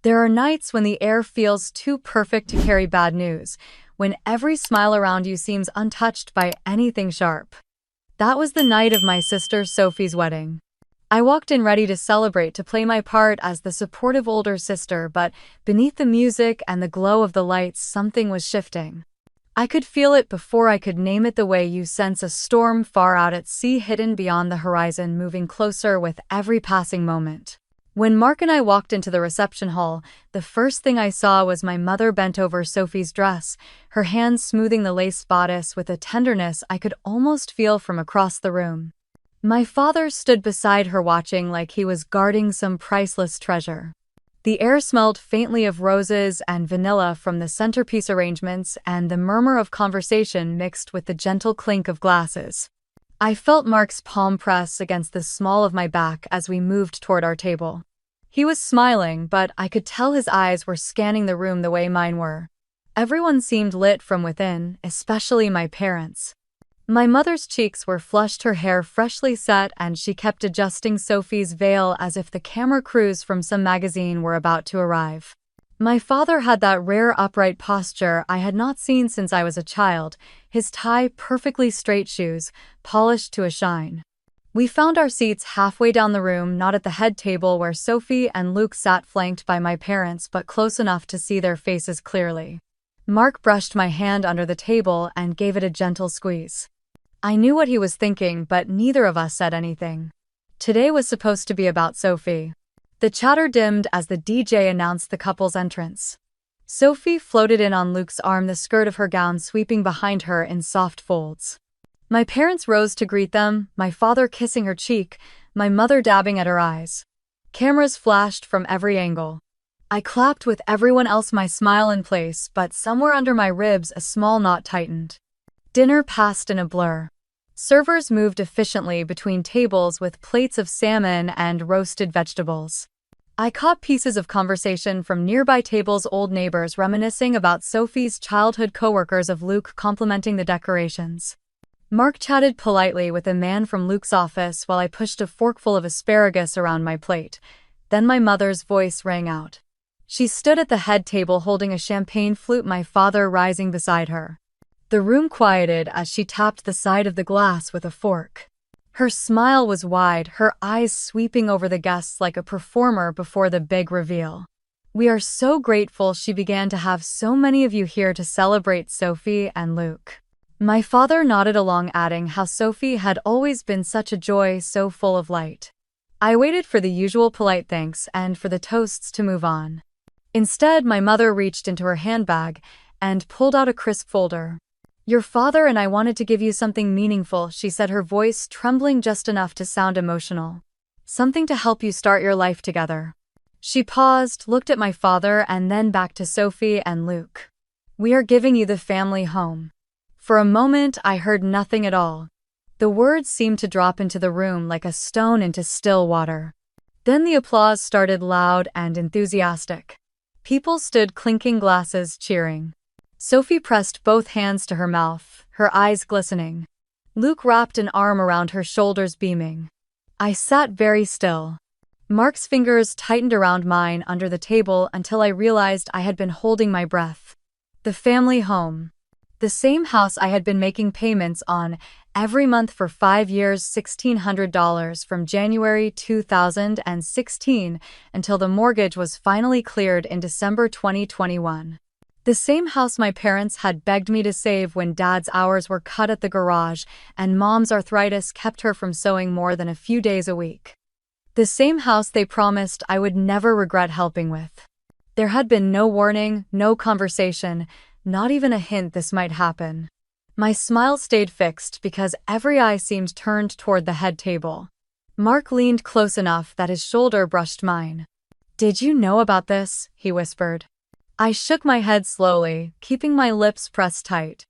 There are nights when the air feels too perfect to carry bad news, when every smile around you seems untouched by anything sharp. That was the night of my sister Sophie's wedding. I walked in ready to celebrate, to play my part as the supportive older sister, but beneath the music and the glow of the lights, something was shifting. I could feel it before I could name it, the way you sense a storm far out at sea, hidden beyond the horizon, moving closer with every passing moment. When Mark and I walked into the reception hall, the first thing I saw was my mother bent over Sophie's dress, her hands smoothing the lace bodice with a tenderness I could almost feel from across the room. My father stood beside her, watching like he was guarding some priceless treasure. The air smelled faintly of roses and vanilla from the centerpiece arrangements, and the murmur of conversation mixed with the gentle clink of glasses. I felt Mark's palm press against the small of my back as we moved toward our table. He was smiling, but I could tell his eyes were scanning the room the way mine were. Everyone seemed lit from within, especially my parents. My mother's cheeks were flushed, her hair freshly set, and she kept adjusting Sophie's veil as if the camera crews from some magazine were about to arrive. My father had that rare upright posture I had not seen since I was a child, his tie perfectly straight, shoes polished to a shine. We found our seats halfway down the room, not at the head table where Sophie and Luke sat flanked by my parents, but close enough to see their faces clearly. Mark brushed my hand under the table and gave it a gentle squeeze. I knew what he was thinking, but neither of us said anything. Today was supposed to be about Sophie. The chatter dimmed as the DJ announced the couple's entrance. Sophie floated in on Luke's arm, the skirt of her gown sweeping behind her in soft folds. My parents rose to greet them, my father kissing her cheek, my mother dabbing at her eyes. Cameras flashed from every angle. I clapped with everyone else, my smile in place, but somewhere under my ribs a small knot tightened. Dinner passed in a blur. Servers moved efficiently between tables with plates of salmon and roasted vegetables. I caught pieces of conversation from nearby tables, old neighbors reminiscing about Sophie's childhood, coworkers of Luke complimenting the decorations. Mark chatted politely with a man from Luke's office while I pushed a forkful of asparagus around my plate. Then my mother's voice rang out. She stood at the head table holding a champagne flute, my father rising beside her. The room quieted as she tapped the side of the glass with a fork. Her smile was wide, her eyes sweeping over the guests like a performer before the big reveal. "We are so grateful," she began, "to have so many of you here to celebrate Sophie and Luke." My father nodded along, adding how Sophie had always been such a joy, so full of light. I waited for the usual polite thanks and for the toasts to move on. Instead, my mother reached into her handbag and pulled out a crisp folder. "Your father and I wanted to give you something meaningful," she said, her voice trembling just enough to sound emotional. "Something to help you start your life together." She paused, looked at my father, and then back to Sophie and Luke. "We are giving you the family home." For a moment, I heard nothing at all. The words seemed to drop into the room like a stone into still water. Then the applause started, loud and enthusiastic. People stood clinking glasses, cheering. Sophie pressed both hands to her mouth, her eyes glistening. Luke wrapped an arm around her shoulders, beaming. I sat very still. Mark's fingers tightened around mine under the table until I realized I had been holding my breath. The family home. The same house I had been making payments on every month for 5 years, $1,600 from January 2016 until the mortgage was finally cleared in December 2021. The same house my parents had begged me to save when Dad's hours were cut at the garage and Mom's arthritis kept her from sewing more than a few days a week. The same house they promised I would never regret helping with. There had been no warning, no conversation, not even a hint this might happen. My smile stayed fixed because every eye seemed turned toward the head table. Mark leaned close enough that his shoulder brushed mine. "Did you know about this?" he whispered. I shook my head slowly, keeping my lips pressed tight.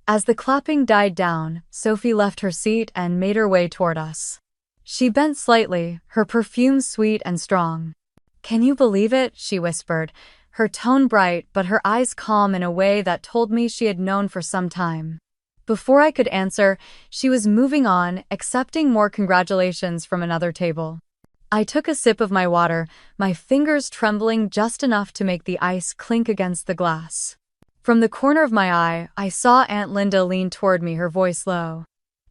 As the clapping died down, Sophie left her seat and made her way toward us. She bent slightly, her perfume sweet and strong. "Can you believe it?" she whispered, her tone bright but her eyes calm in a way that told me she had known for some time. Before I could answer, she was moving on, accepting more congratulations from another table. I took a sip of my water, my fingers trembling just enough to make the ice clink against the glass. From the corner of my eye, I saw Aunt Linda lean toward me, her voice low.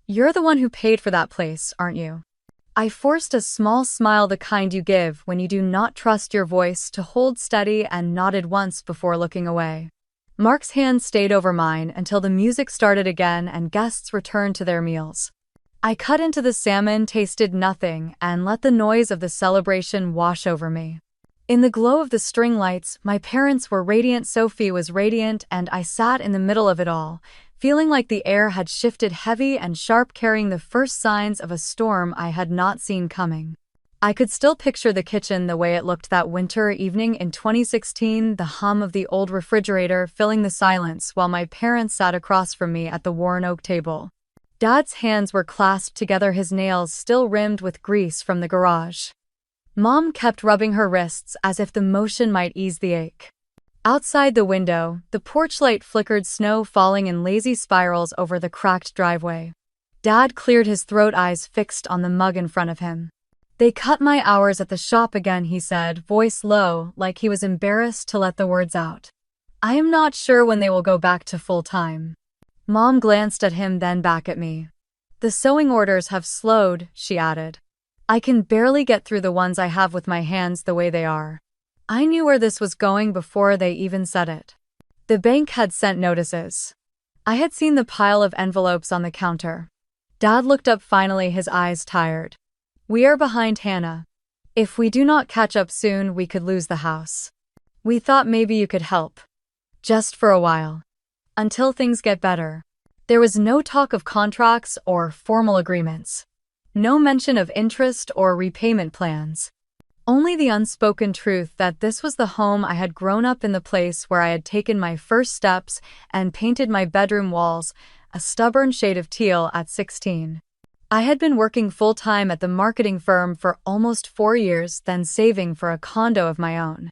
"You're the one who paid for that place, aren't you?" I forced a small smile, the kind you give when you do not trust your voice to hold steady, and nodded once before looking away. Mark's hand stayed over mine until the music started again and guests returned to their meals. I cut into the salmon, tasted nothing, and let the noise of the celebration wash over me. In the glow of the string lights, my parents were radiant, Sophie was radiant, and I sat in the middle of it all, feeling like the air had shifted heavy and sharp, carrying the first signs of a storm I had not seen coming. I could still picture the kitchen the way it looked that winter evening in 2016, the hum of the old refrigerator filling the silence while my parents sat across from me at the worn oak table. Dad's hands were clasped together, his nails still rimmed with grease from the garage. Mom kept rubbing her wrists as if the motion might ease the ache. Outside the window, the porch light flickered, snow falling in lazy spirals over the cracked driveway. Dad cleared his throat, eyes fixed on the mug in front of him. "They cut my hours at the shop again," he said, voice low, like he was embarrassed to let the words out. "I am not sure when they will go back to full-time." Mom glanced at him, then back at me. "The sewing orders have slowed," she added. "I can barely get through the ones I have with my hands the way they are." I knew where this was going before they even said it. The bank had sent notices. I had seen the pile of envelopes on the counter. Dad looked up finally, his eyes tired. "We are behind, Hannah. If we do not catch up soon, we could lose the house. We thought maybe you could help. Just for a while. Until things get better." There was no talk of contracts or formal agreements. No mention of interest or repayment plans. Only the unspoken truth that this was the home I had grown up in, the place where I had taken my first steps and painted my bedroom walls a stubborn shade of teal at 16. I had been working full-time at the marketing firm for almost 4 years, then saving for a condo of my own.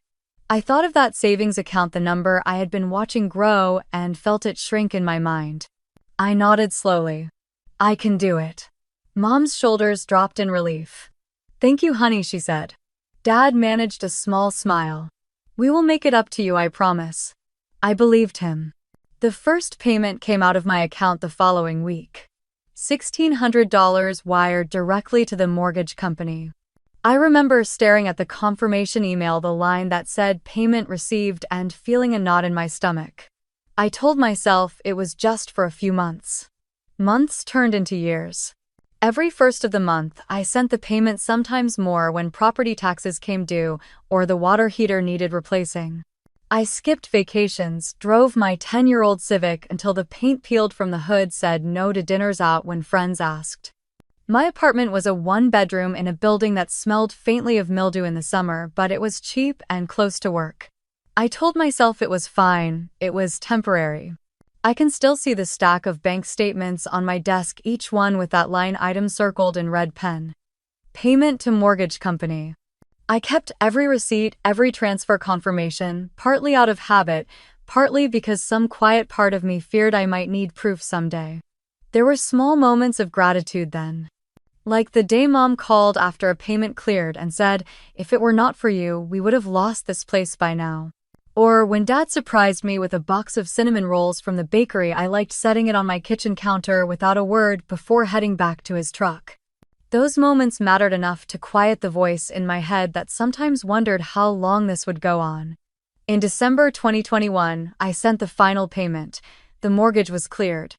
I thought of that savings account, the number I had been watching grow, and felt it shrink in my mind. I nodded slowly. "I can do it." Mom's shoulders dropped in relief. "Thank you, honey," she said. Dad managed a small smile. "We will make it up to you, I promise." I believed him. The first payment came out of my account the following week. $1,600 wired directly to the mortgage company. I remember staring at the confirmation email, the line that said "payment received," and feeling a knot in my stomach. I told myself it was just for a few months. Months turned into years. Every first of the month, I sent the payment, sometimes more when property taxes came due or the water heater needed replacing. I skipped vacations, drove my 10-year-old Civic until the paint peeled from the hood, said no to dinners out when friends asked. My apartment was a one-bedroom in a building that smelled faintly of mildew in the summer, but it was cheap and close to work. I told myself it was fine, it was temporary. I can still see the stack of bank statements on my desk, each one with that line item circled in red pen. Payment to mortgage company. I kept every receipt, every transfer confirmation, partly out of habit, partly because some quiet part of me feared I might need proof someday. There were small moments of gratitude then. Like the day Mom called after a payment cleared and said, "If it were not for you, we would have lost this place by now." Or when Dad surprised me with a box of cinnamon rolls from the bakery I liked, setting it on my kitchen counter without a word before heading back to his truck. Those moments mattered enough to quiet the voice in my head that sometimes wondered how long this would go on. In December 2021, I sent the final payment. The mortgage was cleared.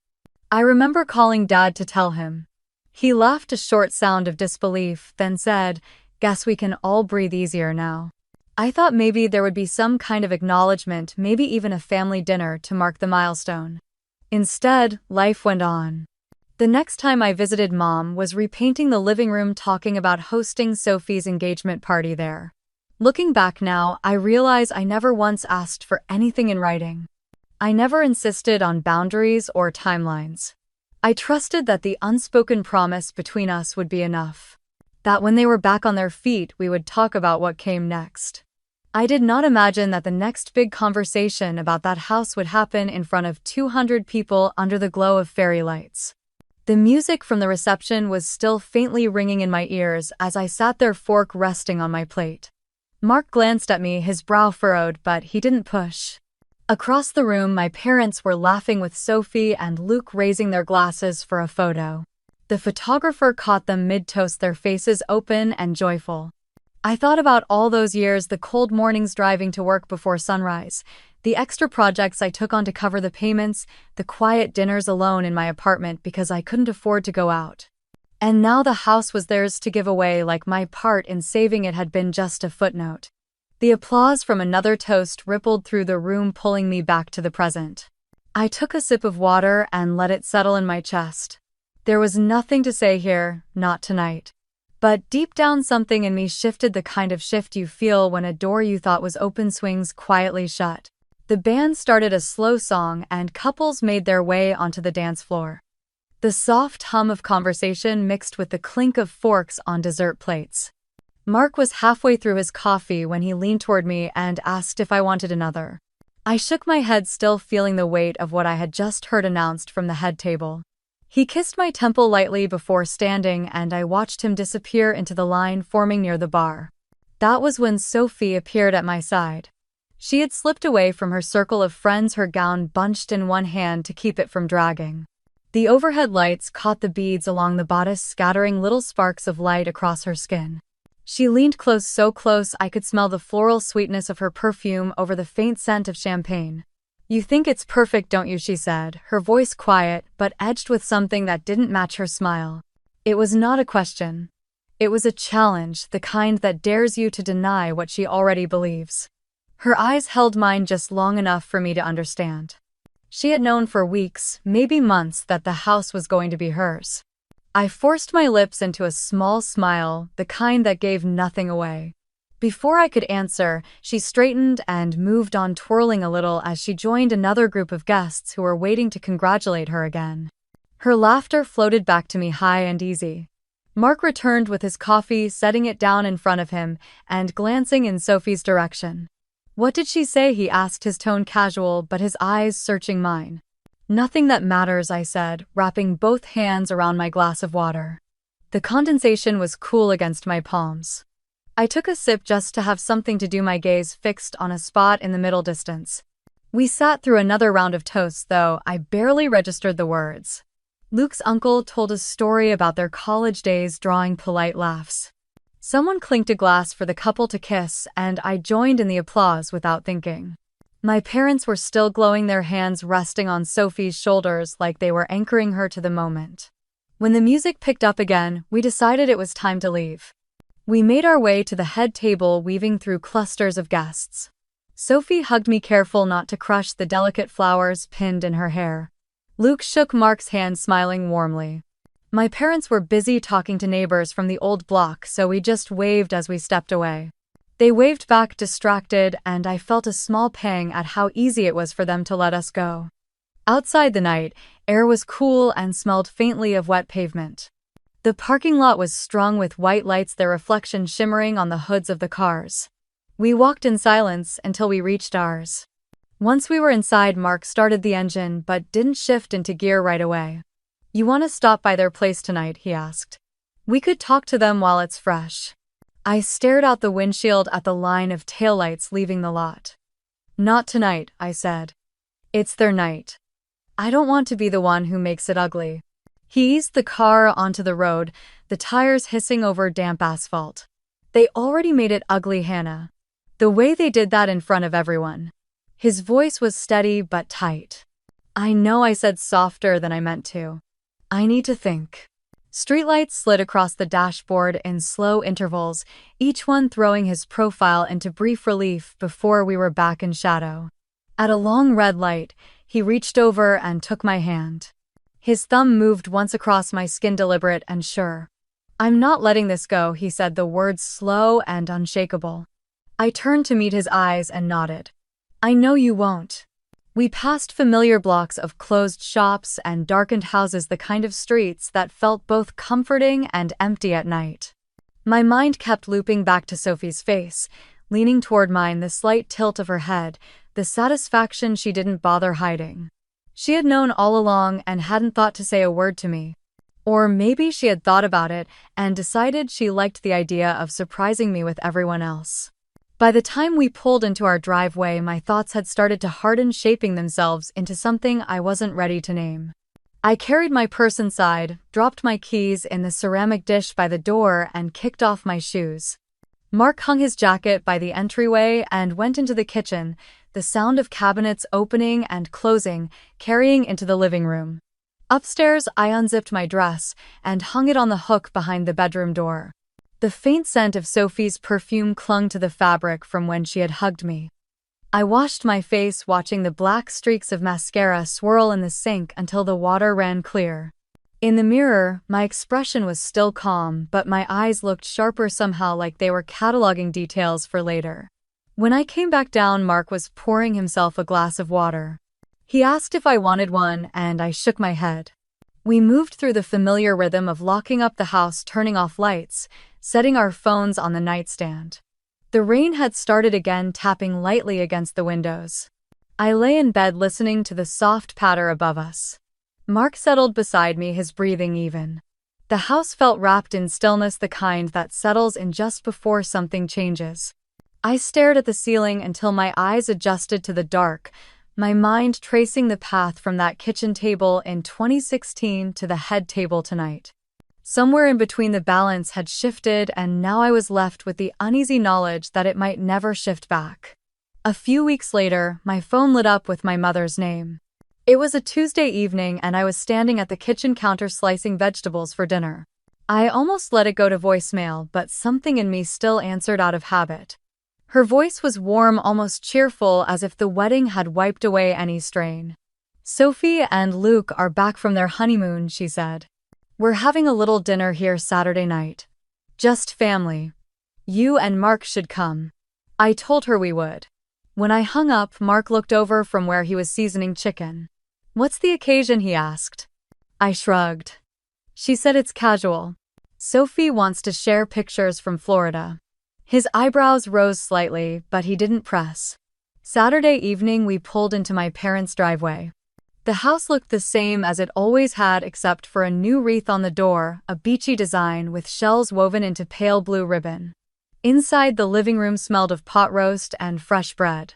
I remember calling Dad to tell him. He laughed a short sound of disbelief, then said, "Guess we can all breathe easier now." I thought maybe there would be some kind of acknowledgement, maybe even a family dinner to mark the milestone. Instead, life went on. The next time I visited Mom was repainting the living room, talking about hosting Sophie's engagement party there. Looking back now, I realize I never once asked for anything in writing. I never insisted on boundaries or timelines. I trusted that the unspoken promise between us would be enough. That when they were back on their feet, we would talk about what came next. I did not imagine that the next big conversation about that house would happen in front of 200 people under the glow of fairy lights. The music from the reception was still faintly ringing in my ears as I sat there, fork resting on my plate. Mark glanced at me, his brow furrowed, but he didn't push. Across the room, my parents were laughing with Sophie and Luke, raising their glasses for a photo. The photographer caught them mid-toast, their faces open and joyful. I thought about all those years, the cold mornings driving to work before sunrise, the extra projects I took on to cover the payments, the quiet dinners alone in my apartment because I couldn't afford to go out. And now the house was theirs to give away, like my part in saving it had been just a footnote. The applause from another toast rippled through the room, pulling me back to the present. I took a sip of water and let it settle in my chest. There was nothing to say here, not tonight. But deep down, something in me shifted, the kind of shift you feel when a door you thought was open swings quietly shut. The band started a slow song and couples made their way onto the dance floor. The soft hum of conversation mixed with the clink of forks on dessert plates. Mark was halfway through his coffee when he leaned toward me and asked if I wanted another. I shook my head, still feeling the weight of what I had just heard announced from the head table. He kissed my temple lightly before standing, and I watched him disappear into the line forming near the bar. That was when Sophie appeared at my side. She had slipped away from her circle of friends, her gown bunched in one hand to keep it from dragging. The overhead lights caught the beads along the bodice, scattering little sparks of light across her skin. She leaned close, so close I could smell the floral sweetness of her perfume over the faint scent of champagne. "You think it's perfect, don't you?" she said, her voice quiet but edged with something that didn't match her smile. It was not a question. It was a challenge, the kind that dares you to deny what she already believes. Her eyes held mine just long enough for me to understand. She had known for weeks, maybe months, that the house was going to be hers. I forced my lips into a small smile, the kind that gave nothing away. Before I could answer, she straightened and moved on, twirling a little as she joined another group of guests who were waiting to congratulate her again. Her laughter floated back to me, high and easy. Mark returned with his coffee, setting it down in front of him and glancing in Sophie's direction. "What did she say?" he asked, his tone casual but his eyes searching mine. "Nothing that matters," I said, wrapping both hands around my glass of water. The condensation was cool against my palms. I took a sip just to have something to do, my gaze fixed on a spot in the middle distance. We sat through another round of toasts, though I barely registered the words. Luke's uncle told a story about their college days, drawing polite laughs. Someone clinked a glass for the couple to kiss, and I joined in the applause without thinking. My parents were still glowing, their hands resting on Sophie's shoulders like they were anchoring her to the moment. When the music picked up again, we decided it was time to leave. We made our way to the head table, weaving through clusters of guests. Sophie hugged me, careful not to crush the delicate flowers pinned in her hair. Luke shook Mark's hand, smiling warmly. My parents were busy talking to neighbors from the old block, so we just waved as we stepped away. They waved back, distracted, and I felt a small pang at how easy it was for them to let us go. Outside, the night air was cool and smelled faintly of wet pavement. The parking lot was strung with white lights, their reflection shimmering on the hoods of the cars. We walked in silence until we reached ours. Once we were inside, Mark started the engine but didn't shift into gear right away. "You want to stop by their place tonight?" he asked. "We could talk to them while it's fresh." I stared out the windshield at the line of taillights leaving the lot. "Not tonight," I said. "It's their night. I don't want to be the one who makes it ugly." He eased the car onto the road, the tires hissing over damp asphalt. "They already made it ugly, Hannah. The way they did that in front of everyone." His voice was steady but tight. "I know," I said, softer than I meant to. "I need to think." Streetlights slid across the dashboard in slow intervals, each one throwing his profile into brief relief before we were back in shadow. At a long red light, he reached over and took my hand. His thumb moved once across my skin, deliberate and sure. "I'm not letting this go," he said, the words slow and unshakable. I turned to meet his eyes and nodded. "I know you won't." We passed familiar blocks of closed shops and darkened houses, the kind of streets that felt both comforting and empty at night. My mind kept looping back to Sophie's face, leaning toward mine, the slight tilt of her head, the satisfaction she didn't bother hiding. She had known all along and hadn't thought to say a word to me. Or maybe she had thought about it and decided she liked the idea of surprising me with everyone else. By the time we pulled into our driveway, my thoughts had started to harden, shaping themselves into something I wasn't ready to name. I carried my purse inside, dropped my keys in the ceramic dish by the door, and kicked off my shoes. Mark hung his jacket by the entryway and went into the kitchen, the sound of cabinets opening and closing, carrying into the living room. Upstairs, I unzipped my dress and hung it on the hook behind the bedroom door. The faint scent of Sophie's perfume clung to the fabric from when she had hugged me. I washed my face, watching the black streaks of mascara swirl in the sink until the water ran clear. In the mirror, my expression was still calm, but my eyes looked sharper somehow, like they were cataloging details for later. When I came back down, Mark was pouring himself a glass of water. He asked if I wanted one, and I shook my head. We moved through the familiar rhythm of locking up the house, turning off lights, setting our phones on the nightstand. The rain had started again, tapping lightly against the windows. I lay in bed listening to the soft patter above us. Mark settled beside me, his breathing even. The house felt wrapped in stillness, the kind that settles in just before something changes. I stared at the ceiling until my eyes adjusted to the dark, my mind tracing the path from that kitchen table in 2016 to the head table tonight. Somewhere in between, the balance had shifted, and now I was left with the uneasy knowledge that it might never shift back. A few weeks later, my phone lit up with my mother's name. It was a Tuesday evening, and I was standing at the kitchen counter slicing vegetables for dinner. I almost let it go to voicemail, but something in me still answered out of habit. Her voice was warm, almost cheerful, as if the wedding had wiped away any strain. "Sophie and Luke are back from their honeymoon," she said. "We're having a little dinner here Saturday night. Just family. You and Mark should come." I told her we would. When I hung up, Mark looked over from where he was seasoning chicken. "What's the occasion?" he asked. I shrugged. She said it's casual. Sophie wants to share pictures from Florida. His eyebrows rose slightly, but he didn't press. Saturday evening, we pulled into my parents' driveway. The house looked the same as it always had, except for a new wreath on the door, a beachy design with shells woven into pale blue ribbon. Inside, the living room smelled of pot roast and fresh bread.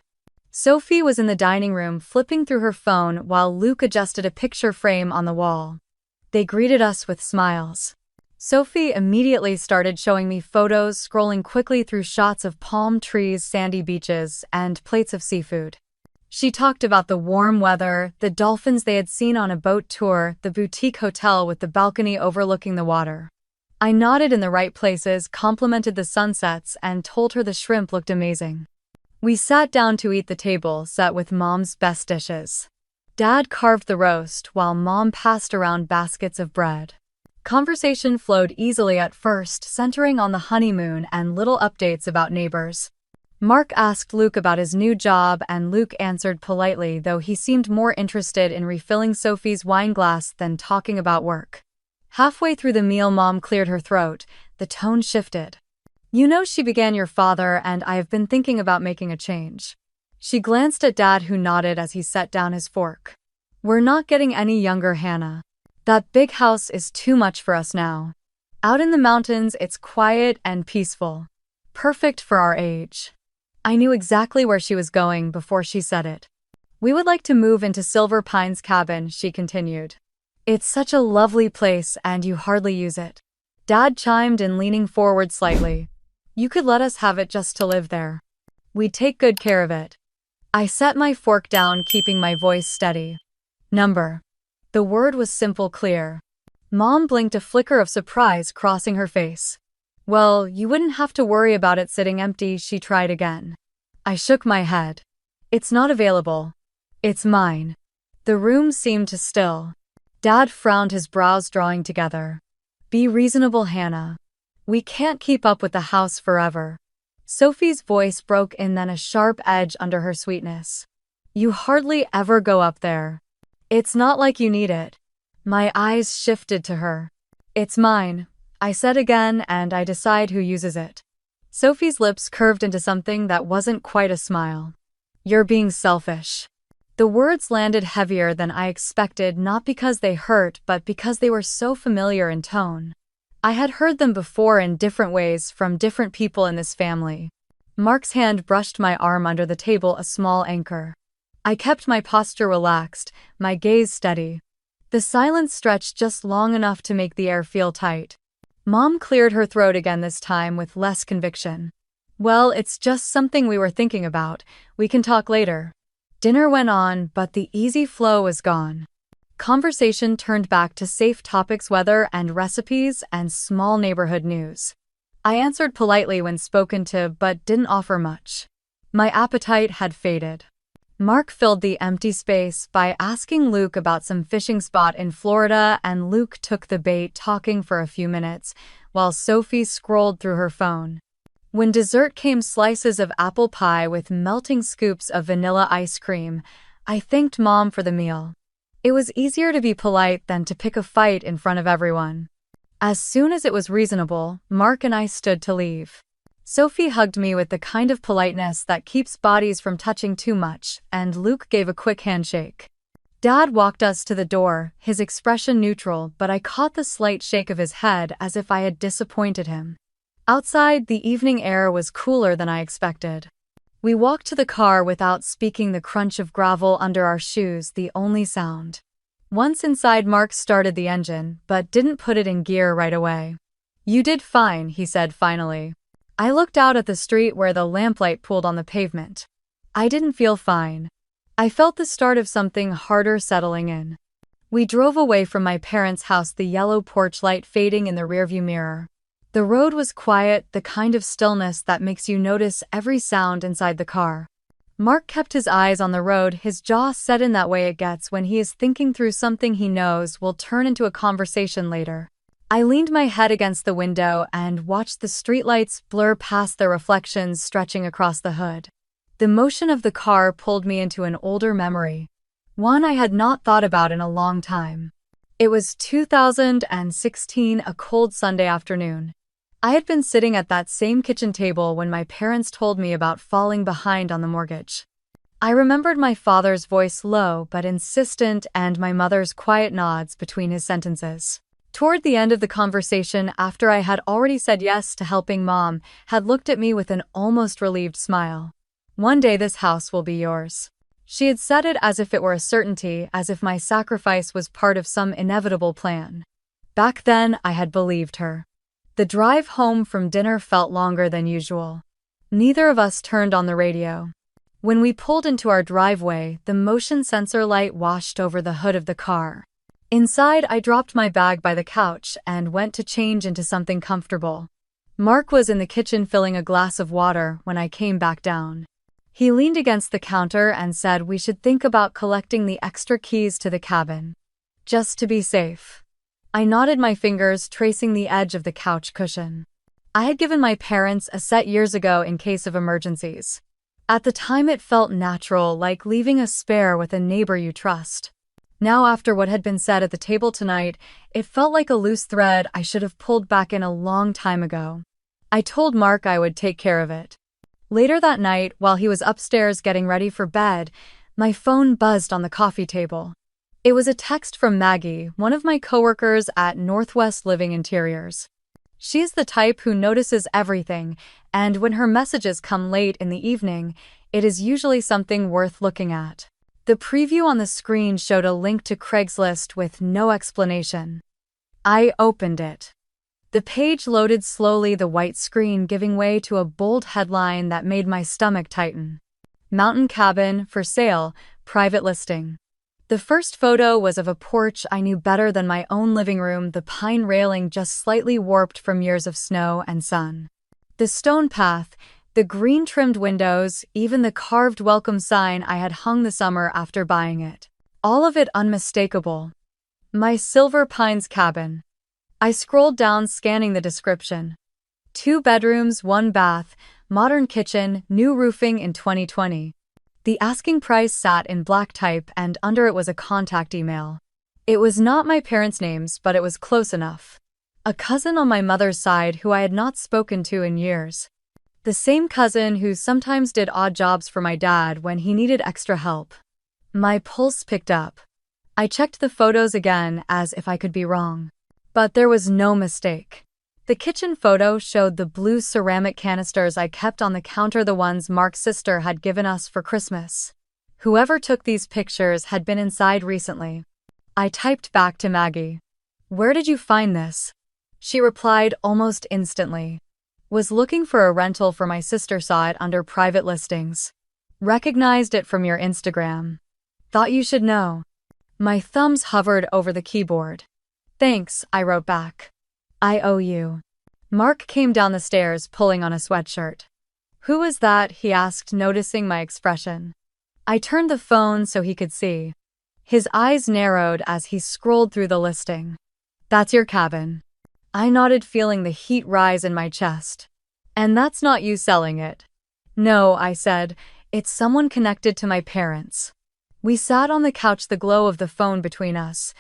Sophie was in the dining room flipping through her phone while Luke adjusted a picture frame on the wall. They greeted us with smiles. Sophie immediately started showing me photos, scrolling quickly through shots of palm trees, sandy beaches, and plates of seafood. She talked about the warm weather, the dolphins they had seen on a boat tour, the boutique hotel with the balcony overlooking the water. I nodded in the right places, complimented the sunsets, and told her the shrimp looked amazing. We sat down to eat, the table set with Mom's best dishes. Dad carved the roast while Mom passed around baskets of bread. Conversation flowed easily at first, centering on the honeymoon and little updates about neighbors. Mark asked Luke about his new job, and Luke answered politely, though he seemed more interested in refilling Sophie's wine glass than talking about work. Halfway through the meal, Mom cleared her throat. The tone shifted. "You know, she began your father, and I have been thinking about making a change." She glanced at Dad, who nodded as he set down his fork. "We're not getting any younger, Hannah. That big house is too much for us now. Out in the mountains, it's quiet and peaceful. Perfect for our age." I knew exactly where she was going before she said it. "We would like to move into Silver Pines Cabin," she continued. "It's such a lovely place, and you hardly use it." Dad chimed in, leaning forward slightly. "You could let us have it just to live there. We'd take good care of it." I set my fork down, keeping my voice steady. "Number." The word was simple, clear. Mom blinked, a flicker of surprise crossing her face. "Well, you wouldn't have to worry about it sitting empty," she tried again. I shook my head. "It's not available. It's mine." The room seemed to still. Dad frowned, his brows drawing together. "Be reasonable, Hannah. We can't keep up with the house forever." Sophie's voice broke in, then a sharp edge under her sweetness. "You hardly ever go up there. It's not like you need it." My eyes shifted to her. "It's mine," I said again, "and I decide who uses it." Sophie's lips curved into something that wasn't quite a smile. "You're being selfish." The words landed heavier than I expected, not because they hurt, but because they were so familiar in tone. I had heard them before in different ways from different people in this family. Mark's hand brushed my arm under the table, a small anchor. I kept my posture relaxed, my gaze steady. The silence stretched just long enough to make the air feel tight. Mom cleared her throat again, this time with less conviction. Well, it's just something we were thinking about. We can talk later. Dinner went on, but the easy flow was gone. Conversation turned back to safe topics, weather and recipes, and small neighborhood news. I answered politely when spoken to, but didn't offer much. My appetite had faded. Mark filled the empty space by asking Luke about some fishing spot in Florida, and Luke took the bait, talking for a few minutes, while Sophie scrolled through her phone. When dessert came, slices of apple pie with melting scoops of vanilla ice cream, I thanked Mom for the meal. It was easier to be polite than to pick a fight in front of everyone. As soon as it was reasonable, Mark and I stood to leave. Sophie hugged me with the kind of politeness that keeps bodies from touching too much, and Luke gave a quick handshake. Dad walked us to the door, his expression neutral, but I caught the slight shake of his head as if I had disappointed him. Outside, the evening air was cooler than I expected. We walked to the car without speaking, the crunch of gravel under our shoes the only sound. Once inside, Mark started the engine, but didn't put it in gear right away. "You did fine," he said finally. I looked out at the street where the lamplight pooled on the pavement. I didn't feel fine. I felt the start of something harder settling in. We drove away from my parents' house, the yellow porch light fading in the rearview mirror. The road was quiet, the kind of stillness that makes you notice every sound inside the car. Mark kept his eyes on the road, his jaw set in that way it gets when he is thinking through something he knows will turn into a conversation later. I leaned my head against the window and watched the streetlights blur past their reflections stretching across the hood. The motion of the car pulled me into an older memory, one I had not thought about in a long time. It was 2016, a cold Sunday afternoon. I had been sitting at that same kitchen table when my parents told me about falling behind on the mortgage. I remembered my father's voice, low but insistent, and my mother's quiet nods between his sentences. Toward the end of the conversation, after I had already said yes to helping, Mom had looked at me with an almost relieved smile. "One day this house will be yours." She had said it as if it were a certainty, as if my sacrifice was part of some inevitable plan. Back then, I had believed her. The drive home from dinner felt longer than usual. Neither of us turned on the radio. When we pulled into our driveway, the motion sensor light washed over the hood of the car. Inside, I dropped my bag by the couch and went to change into something comfortable. Mark was in the kitchen filling a glass of water when I came back down. He leaned against the counter and said we should think about collecting the extra keys to the cabin, just to be safe. I nodded, my fingers tracing the edge of the couch cushion. I had given my parents a set years ago in case of emergencies. At the time, it felt natural, like leaving a spare with a neighbor you trust. Now, after what had been said at the table tonight, it felt like a loose thread I should have pulled back in a long time ago. I told Mark I would take care of it. Later that night, while he was upstairs getting ready for bed, my phone buzzed on the coffee table. It was a text from Maggie, one of my coworkers at Northwest Living Interiors. She's the type who notices everything, and when her messages come late in the evening, it is usually something worth looking at. The preview on the screen showed a link to Craigslist with no explanation. I opened it. The page loaded slowly, the white screen giving way to a bold headline that made my stomach tighten. Mountain cabin, for sale, private listing. The first photo was of a porch I knew better than my own living room, the pine railing just slightly warped from years of snow and sun. The stone path, the green-trimmed windows, even the carved welcome sign I had hung the summer after buying it. All of it unmistakable. My Silver Pines cabin. I scrolled down, scanning the description. 2 bedrooms, 1 bath, modern kitchen, new roofing in 2020. The asking price sat in black type, and under it was a contact email. It was not my parents' names, but it was close enough. A cousin on my mother's side who I had not spoken to in years. The same cousin who sometimes did odd jobs for my dad when he needed extra help. My pulse picked up. I checked the photos again as if I could be wrong. But there was no mistake. The kitchen photo showed the blue ceramic canisters I kept on the counter, the ones Mark's sister had given us for Christmas. Whoever took these pictures had been inside recently. I typed back to Maggie. "Where did you find this?" She replied almost instantly. "Was looking for a rental for my sister, saw it under private listings. Recognized it from your Instagram. Thought you should know." My thumbs hovered over the keyboard. "Thanks," I wrote back. "I owe you." Mark came down the stairs pulling on a sweatshirt. "Who was that?" he asked, noticing my expression. I turned the phone so he could see. His eyes narrowed as he scrolled through the listing. "That's your cabin." I nodded, feeling the heat rise in my chest. "And that's not you selling it?" "No," I said. "It's someone connected to my parents." We sat on the couch, the glow of the phone between us.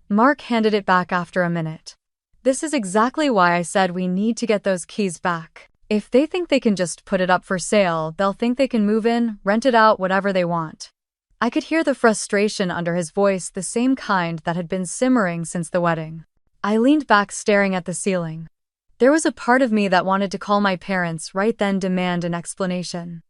Mark handed it back after a minute. "This is exactly why I said we need to get those keys back. If they think they can just put it up for sale, they'll think they can move in, rent it out, whatever they want." I could hear the frustration under his voice, the same kind that had been simmering since the wedding. I leaned back, staring at the ceiling. There was a part of me that wanted to call my parents right then, demand an explanation.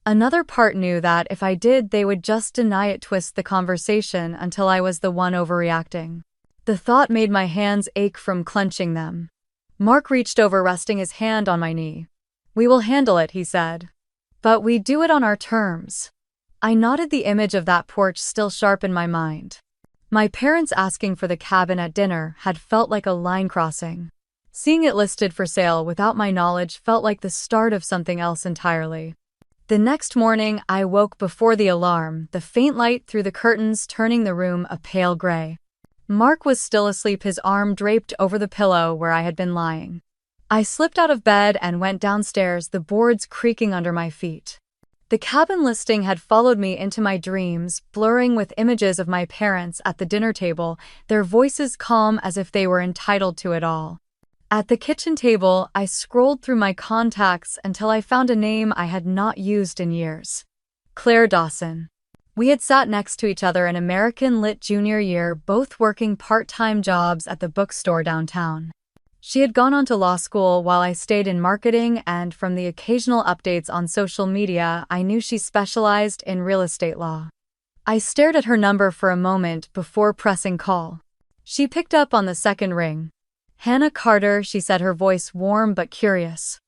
Another part knew that if I did, they would just deny it, twist the conversation until I was the one overreacting. The thought made my hands ache from clenching them. Mark reached over, resting his hand on my knee. "We will handle it," he said. "But we do it on our terms." I nodded, the image of that porch still sharp in my mind. My parents asking for the cabin at dinner had felt like a line crossing. Seeing it listed for sale without my knowledge felt like the start of something else entirely. The next morning, I woke before the alarm, the faint light through the curtains turning the room a pale gray. Mark was still asleep, his arm draped over the pillow where I had been lying. I slipped out of bed and went downstairs, the boards creaking under my feet. The cabin listing had followed me into my dreams, blurring with images of my parents at the dinner table, their voices calm as if they were entitled to it all. At the kitchen table, I scrolled through my contacts until I found a name I had not used in years. Claire Dawson. We had sat next to each other in American Lit junior year, both working part-time jobs at the bookstore downtown. She had gone on to law school while I stayed in marketing, and from the occasional updates on social media, I knew she specialized in real estate law. I stared at her number for a moment before pressing call. She picked up on the second ring. "Hannah Carter," she said, her voice warm but curious.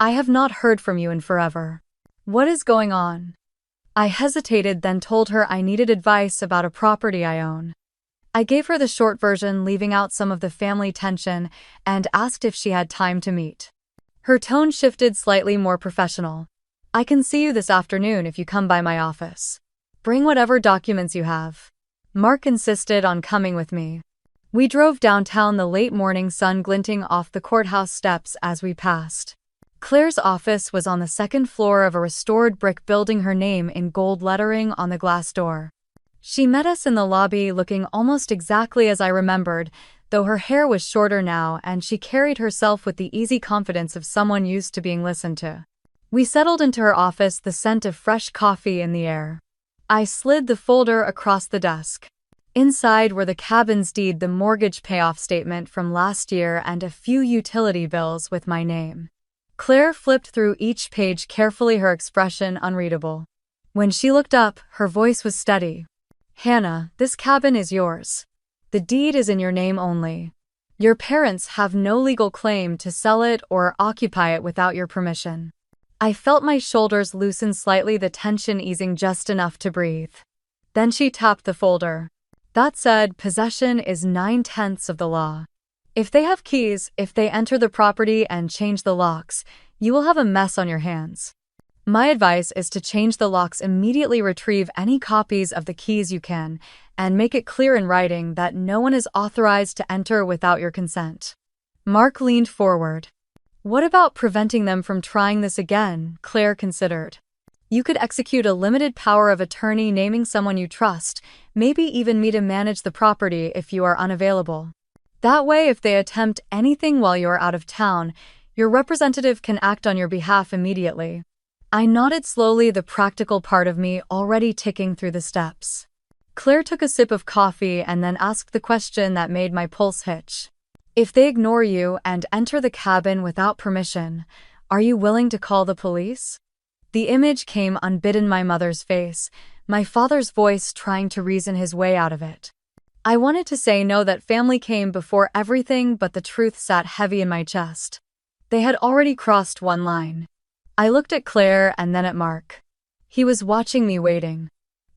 "I have not heard from you in forever. What is going on?" I hesitated, then told her I needed advice about a property I own. I gave her the short version, leaving out some of the family tension, and asked if she had time to meet. Her tone shifted, slightly more professional. "I can see you this afternoon if you come by my office. Bring whatever documents you have." Mark insisted on coming with me. We drove downtown, the late morning sun glinting off the courthouse steps as we passed. Claire's office was on the second floor of a restored brick building, her name in gold lettering on the glass door. She met us in the lobby, looking almost exactly as I remembered, though her hair was shorter now and she carried herself with the easy confidence of someone used to being listened to. We settled into her office, the scent of fresh coffee in the air. I slid the folder across the desk. Inside were the cabin's deed, the mortgage payoff statement from last year, and a few utility bills with my name. Claire flipped through each page carefully, her expression unreadable. When she looked up, her voice was steady. "Hannah, this cabin is yours. The deed is in your name only. Your parents have no legal claim to sell it or occupy it without your permission." I felt my shoulders loosen slightly, the tension easing just enough to breathe. Then she tapped the folder. "That said, possession is 9/10 of the law. If they have keys, if they enter the property and change the locks, you will have a mess on your hands. My advice is to change the locks immediately, retrieve any copies of the keys you can, and make it clear in writing that no one is authorized to enter without your consent." Mark leaned forward. "What about preventing them from trying this again?" Claire considered. "You could execute a limited power of attorney naming someone you trust, maybe even me to manage the property if you are unavailable. That way, if they attempt anything while you are out of town, your representative can act on your behalf immediately." I nodded slowly, the practical part of me already ticking through the steps. Claire took a sip of coffee and then asked the question that made my pulse hitch. If they ignore you and enter the cabin without permission, are you willing to call the police? The image came unbidden my mother's face, my father's voice trying to reason his way out of it. I wanted to say no, that family came before everything, but the truth sat heavy in my chest. They had already crossed one line. I looked at Claire and then at Mark. He was watching me, waiting.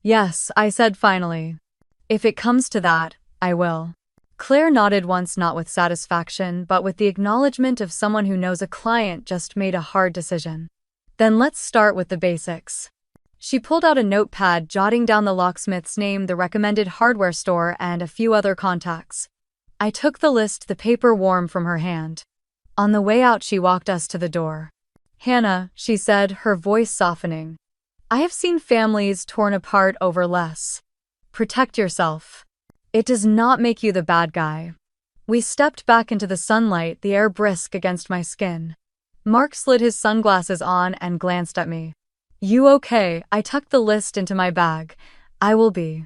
Yes, I said finally. If it comes to that, I will. Claire nodded once, not with satisfaction, but with the acknowledgement of someone who knows a client just made a hard decision. Then let's start with the basics. She pulled out a notepad, jotting down the locksmith's name, the recommended hardware store, and a few other contacts. I took the list, the paper warm from her hand. On the way out, she walked us to the door. Hannah, she said, her voice softening. I have seen families torn apart over less. Protect yourself. It does not make you the bad guy. We stepped back into the sunlight, the air brisk against my skin. Mark slid his sunglasses on and glanced at me. You okay? I tucked the list into my bag. I will be.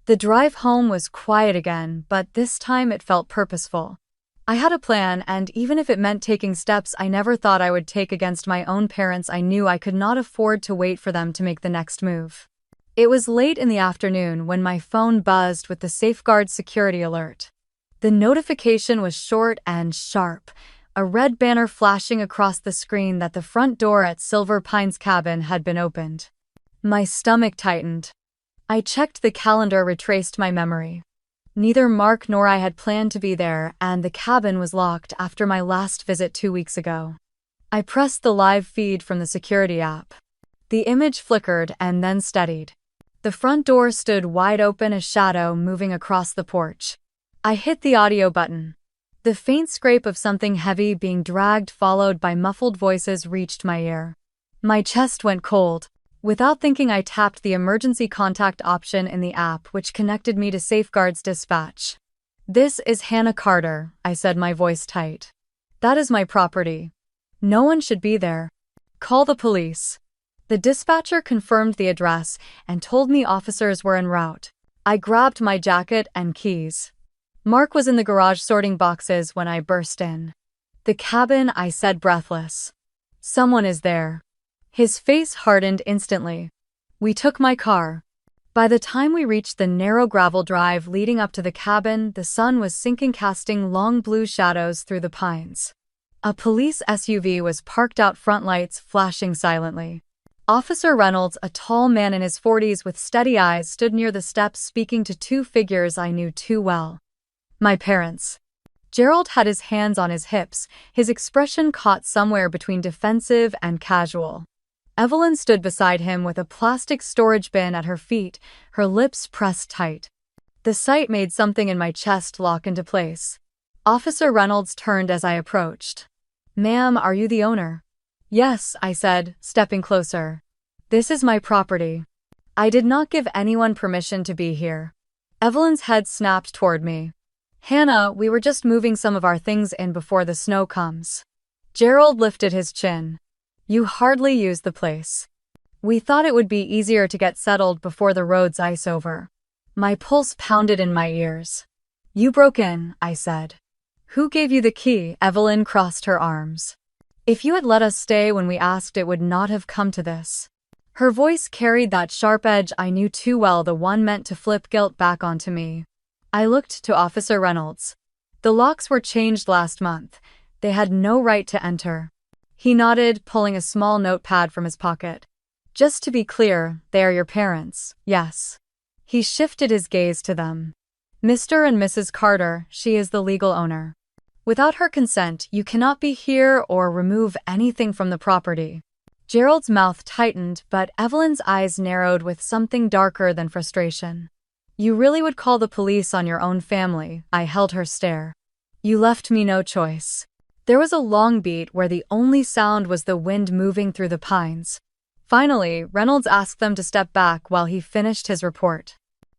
The drive home was quiet again, but this time it felt purposeful. I had a plan, and even if it meant taking steps I never thought I would take against my own parents, I knew I could not afford to wait for them to make the next move. It was late in the afternoon when my phone buzzed with the Safeguard security alert. The notification was short and sharp, a red banner flashing across the screen that the front door at Silver Pines cabin had been opened. My stomach tightened. I checked the calendar, retraced my memory. Neither Mark nor I had planned to be there, and the cabin was locked after my last visit 2 weeks ago. I pressed the live feed from the security app. The image flickered and then steadied. The front door stood wide open, a shadow moving across the porch. I hit the audio button. The faint scrape of something heavy being dragged, followed by muffled voices, reached my ear. My chest went cold. Without thinking, I tapped the emergency contact option in the app, which connected me to Safeguard's dispatch. This is Hannah Carter, I said, my voice tight. That is my property. No one should be there. Call the police. The dispatcher confirmed the address and told me officers were en route. I grabbed my jacket and keys. Mark was in the garage sorting boxes when I burst in. The cabin, I said, breathless. Someone is there. His face hardened instantly. We took my car. By the time we reached the narrow gravel drive leading up to the cabin, the sun was sinking, casting long blue shadows through the pines. A police SUV was parked out front, lights flashing silently. Officer Reynolds, a tall man in his 40s with steady eyes, stood near the steps, speaking to two figures I knew too well. My parents. Gerald had his hands on his hips, his expression caught somewhere between defensive and casual. Evelyn stood beside him with a plastic storage bin at her feet, her lips pressed tight. The sight made something in my chest lock into place. Officer Reynolds turned as I approached. Ma'am, are you the owner? Yes, I said, stepping closer. This is my property. I did not give anyone permission to be here. Evelyn's head snapped toward me. Hannah, we were just moving some of our things in before the snow comes. Gerald lifted his chin. You hardly use the place. We thought it would be easier to get settled before the roads ice over. My pulse pounded in my ears. You broke in, I said. Who gave you the key? Evelyn crossed her arms. If you had let us stay when we asked, it would not have come to this. Her voice carried that sharp edge I knew too well, the one meant to flip guilt back onto me. I looked to Officer Reynolds. The locks were changed last month. They had no right to enter. He nodded, pulling a small notepad from his pocket. Just to be clear, they are your parents, yes. He shifted his gaze to them. Mr. and Mrs. Carter, she is the legal owner. Without her consent, you cannot be here or remove anything from the property. Gerald's mouth tightened, but Evelyn's eyes narrowed with something darker than frustration. You really would call the police on your own family? I held her stare. You left me no choice. There was a long beat where the only sound was the wind moving through the pines. Finally, Reynolds asked them to step back while he finished his report.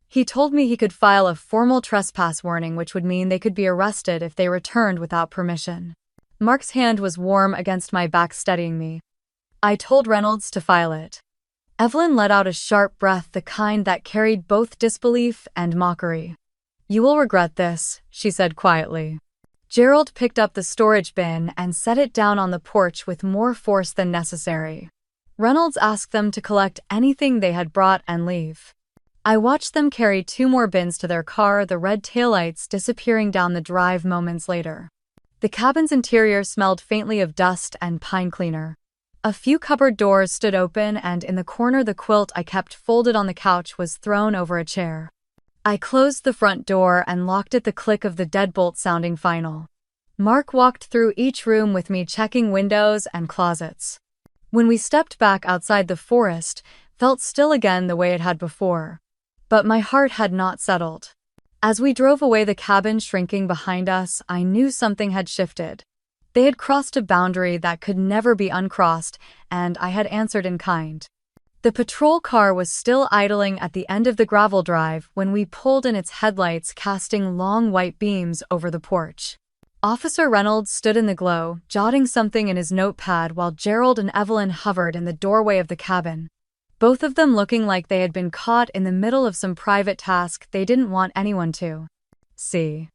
He told me he could file a formal trespass warning, which would mean they could be arrested if they returned without permission. Mark's hand was warm against my back, steadying me. I told Reynolds to file it. Evelyn let out a sharp breath, the kind that carried both disbelief and mockery. "You will regret this," she said quietly. Gerald picked up the storage bin and set it down on the porch with more force than necessary. Reynolds asked them to collect anything they had brought and leave. I watched them carry 2 more bins to their car, the red taillights disappearing down the drive moments later. The cabin's interior smelled faintly of dust and pine cleaner. A few cupboard doors stood open, and in the corner the quilt I kept folded on the couch was thrown over a chair. I closed the front door and locked it, the click of the deadbolt sounding final. Mark walked through each room with me, checking windows and closets. When we stepped back outside, the forest felt still again the way it had before. But my heart had not settled. As we drove away, the cabin shrinking behind us, I knew something had shifted. They had crossed a boundary that could never be uncrossed, and I had answered in kind. The patrol car was still idling at the end of the gravel drive when we pulled in, its headlights casting long white beams over the porch. Officer Reynolds stood in the glow, jotting something in his notepad, while Gerald and Evelyn hovered in the doorway of the cabin. Both of them looking like they had been caught in the middle of some private task they didn't want anyone to see.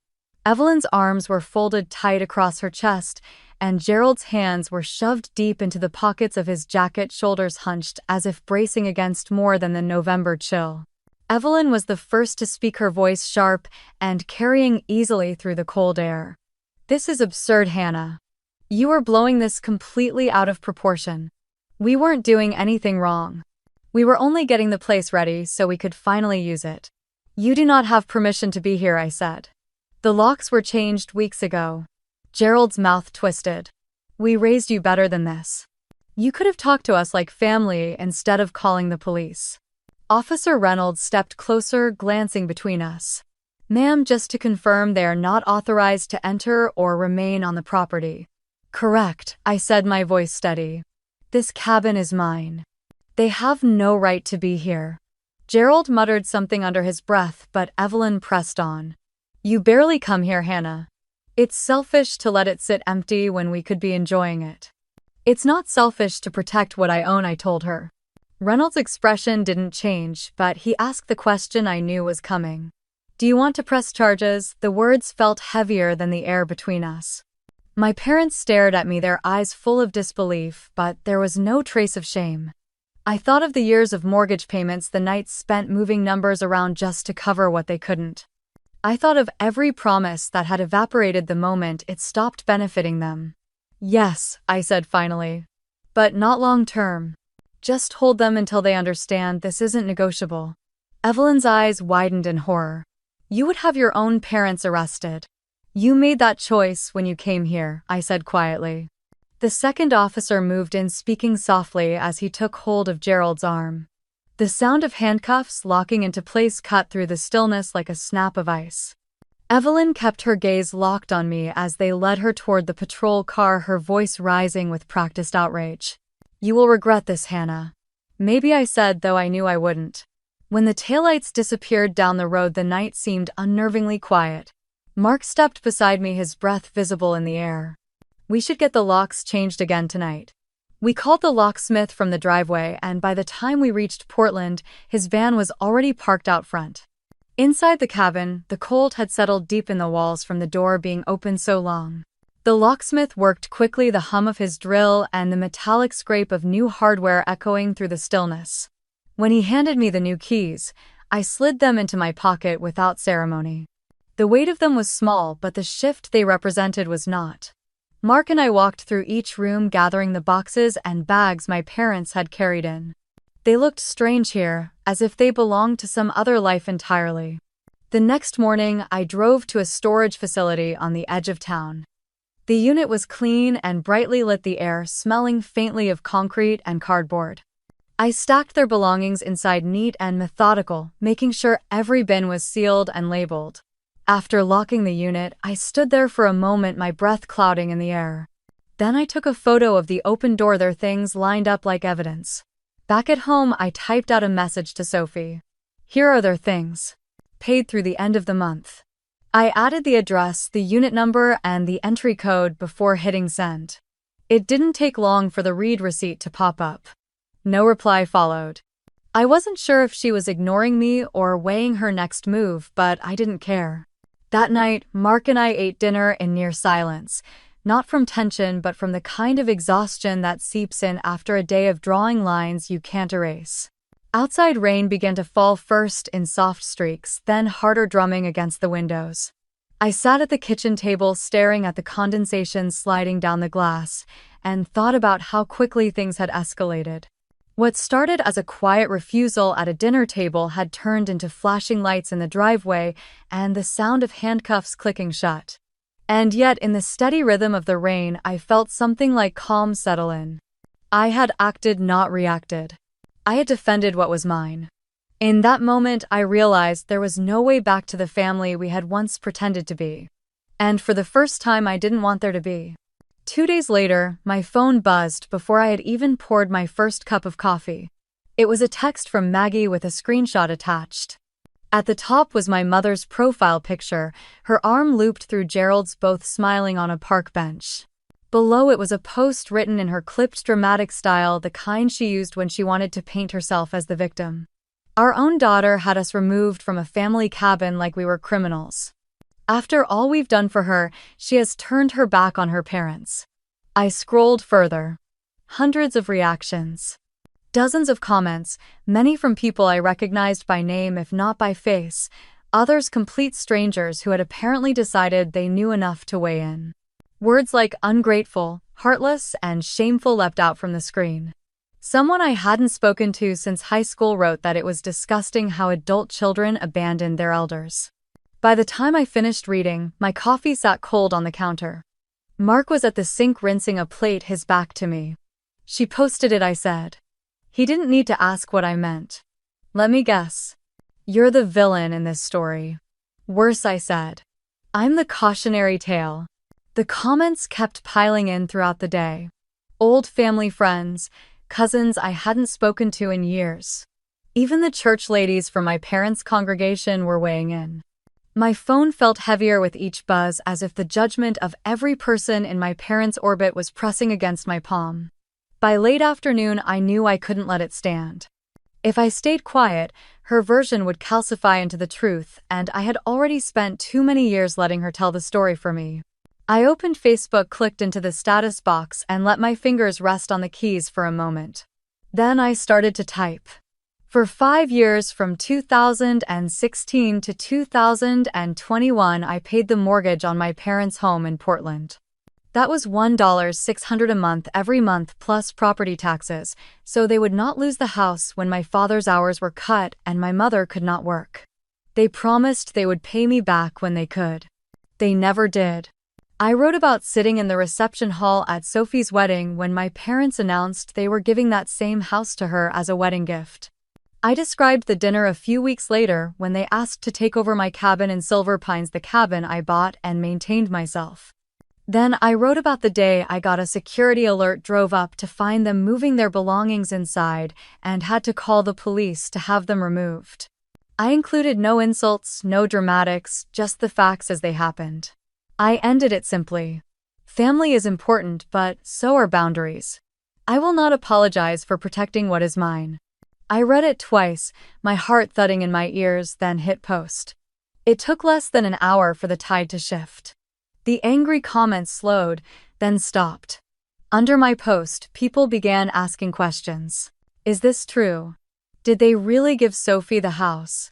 Evelyn's arms were folded tight across her chest, and Gerald's hands were shoved deep into the pockets of his jacket, shoulders hunched as if bracing against more than the November chill. Evelyn was the first to speak, her voice sharp and carrying easily through the cold air. "This is absurd, Hannah. You are blowing this completely out of proportion. We weren't doing anything wrong. We were only getting the place ready so we could finally use it." "You do not have permission to be here," I said. "The locks were changed weeks ago." Gerald's mouth twisted. "We raised you better than this. You could have talked to us like family instead of calling the police." Officer Reynolds stepped closer, glancing between us. "Ma'am, just to confirm, they are not authorized to enter or remain on the property." "Correct," I said, my voice steady. "This cabin is mine. They have no right to be here." Gerald muttered something under his breath, but Evelyn pressed on. "You barely come here, Hannah. It's selfish to let it sit empty when we could be enjoying it." "It's not selfish to protect what I own," I told her. Reynolds' expression didn't change, but he asked the question I knew was coming. "Do you want to press charges?" The words felt heavier than the air between us. My parents stared at me, their eyes full of disbelief, but there was no trace of shame. I thought of the years of mortgage payments, the nights spent moving numbers around just to cover what they couldn't. I thought of every promise that had evaporated the moment it stopped benefiting them. "Yes," I said finally. "But not long term. Just hold them until they understand this isn't negotiable." Evelyn's eyes widened in horror. "You would have your own parents arrested. You made that choice when you came here," I said quietly. The second officer moved in, speaking softly as he took hold of Gerald's arm. The sound of handcuffs locking into place cut through the stillness like a snap of ice. Evelyn kept her gaze locked on me as they led her toward the patrol car, her voice rising with practiced outrage. "You will regret this, Hannah." Maybe I said, though I knew I wouldn't. When the taillights disappeared down the road, the night seemed unnervingly quiet. Mark stepped beside me, his breath visible in the air. "We should get the locks changed again tonight." We called the locksmith from the driveway, and by the time we reached Portland, his van was already parked out front. Inside the cabin, the cold had settled deep in the walls from the door being open so long. The locksmith worked quickly, the hum of his drill and the metallic scrape of new hardware echoing through the stillness. When he handed me the new keys, I slid them into my pocket without ceremony. The weight of them was small, but the shift they represented was not. Mark and I walked through each room, gathering the boxes and bags my parents had carried in. They looked strange here, as if they belonged to some other life entirely. The next morning, I drove to a storage facility on the edge of town. The unit was clean and brightly lit, the air smelling faintly of concrete and cardboard. I stacked their belongings inside, neat and methodical, making sure every bin was sealed and labeled. After locking the unit, I stood there for a moment, my breath clouding in the air. Then I took a photo of the open door, their things lined up like evidence. Back at home, I typed out a message to Sophie. "Here are their things. Paid through the end of the month." I added the address, the unit number, and the entry code before hitting send. It didn't take long for the read receipt to pop up. No reply followed. I wasn't sure if she was ignoring me or weighing her next move, but I didn't care. That night, Mark and I ate dinner in near silence, not from tension but from the kind of exhaustion that seeps in after a day of drawing lines you can't erase. Outside rain began to fall, first in soft streaks, then harder drumming against the windows. I sat at the kitchen table staring at the condensation sliding down the glass and thought about how quickly things had escalated. What started as a quiet refusal at a dinner table had turned into flashing lights in the driveway and the sound of handcuffs clicking shut. And yet, in the steady rhythm of the rain, I felt something like calm settle in. I had acted, not reacted. I had defended what was mine. In that moment, I realized there was no way back to the family we had once pretended to be. And for the first time, I didn't want there to be. 2 days later, my phone buzzed before I had even poured my first cup of coffee. It was a text from Maggie with a screenshot attached. At the top was my mother's profile picture, her arm looped through Gerald's, both smiling on a park bench. Below it was a post written in her clipped, dramatic style, the kind she used when she wanted to paint herself as the victim. Our own daughter had us removed from a family cabin like we were criminals. After all we've done for her, she has turned her back on her parents. I scrolled further. Hundreds of reactions. Dozens of comments, many from people I recognized by name if not by face, others complete strangers who had apparently decided they knew enough to weigh in. Words like ungrateful, heartless, and shameful leapt out from the screen. Someone I hadn't spoken to since high school wrote that it was disgusting how adult children abandoned their elders. By the time I finished reading, my coffee sat cold on the counter. Mark was at the sink rinsing a plate, his back to me. "She posted it," I said. He didn't need to ask what I meant. "Let me guess. You're the villain in this story." "Worse," I said. "I'm the cautionary tale." The comments kept piling in throughout the day. Old family friends, cousins I hadn't spoken to in years. Even the church ladies from my parents' congregation were weighing in. My phone felt heavier with each buzz, as if the judgment of every person in my parents' orbit was pressing against my palm. By late afternoon, I knew I couldn't let it stand. If I stayed quiet, her version would calcify into the truth, and I had already spent too many years letting her tell the story for me. I opened Facebook, clicked into the status box, and let my fingers rest on the keys for a moment. Then I started to type. For 5 years, from 2016 to 2021, I paid the mortgage on my parents' home in Portland. That was $1,600 a month every month plus property taxes, so they would not lose the house when my father's hours were cut and my mother could not work. They promised they would pay me back when they could. They never did. I wrote about sitting in the reception hall at Sophie's wedding when my parents announced they were giving that same house to her as a wedding gift. I described the dinner a few weeks later when they asked to take over my cabin in Silver Pines, the cabin I bought and maintained myself. Then I wrote about the day I got a security alert, drove up to find them moving their belongings inside, and had to call the police to have them removed. I included no insults, no dramatics, just the facts as they happened. I ended it simply. Family is important, but so are boundaries. I will not apologize for protecting what is mine. I read it twice, my heart thudding in my ears, then hit post. It took less than an hour for the tide to shift. The angry comments slowed, then stopped. Under my post, people began asking questions. Is this true? Did they really give Sophie the house?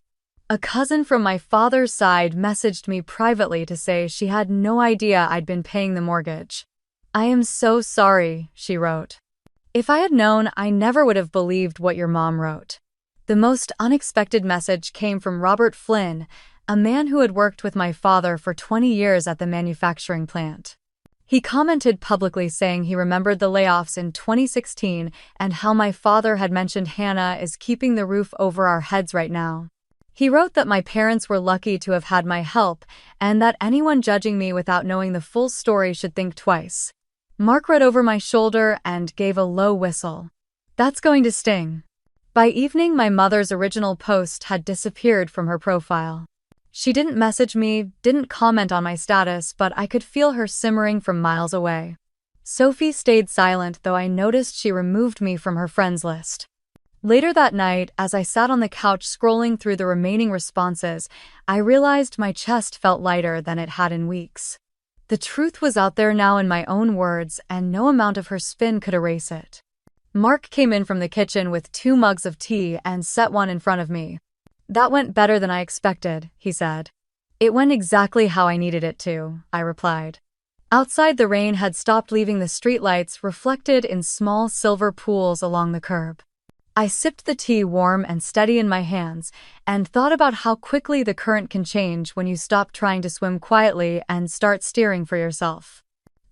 A cousin from my father's side messaged me privately to say she had no idea I'd been paying the mortgage. "I am so sorry," she wrote. "If I had known, I never would have believed what your mom wrote." The most unexpected message came from Robert Flynn, a man who had worked with my father for 20 years at the manufacturing plant. He commented publicly saying he remembered the layoffs in 2016 and how my father had mentioned Hannah is keeping the roof over our heads right now. He wrote that my parents were lucky to have had my help and that anyone judging me without knowing the full story should think twice. Mark read over my shoulder and gave a low whistle. That's going to sting. By evening, my mother's original post had disappeared from her profile. She didn't message me, didn't comment on my status, but I could feel her simmering from miles away. Sophie stayed silent, though I noticed she removed me from her friends list. Later that night, as I sat on the couch scrolling through the remaining responses, I realized my chest felt lighter than it had in weeks. The truth was out there now in my own words, and no amount of her spin could erase it. Mark came in from the kitchen with 2 mugs of tea and set one in front of me. "That went better than I expected," he said. "It went exactly how I needed it to," I replied. Outside, the rain had stopped, leaving the streetlights reflected in small silver pools along the curb. I sipped the tea warm and steady in my hands, and thought about how quickly the current can change when you stop trying to swim quietly and start steering for yourself.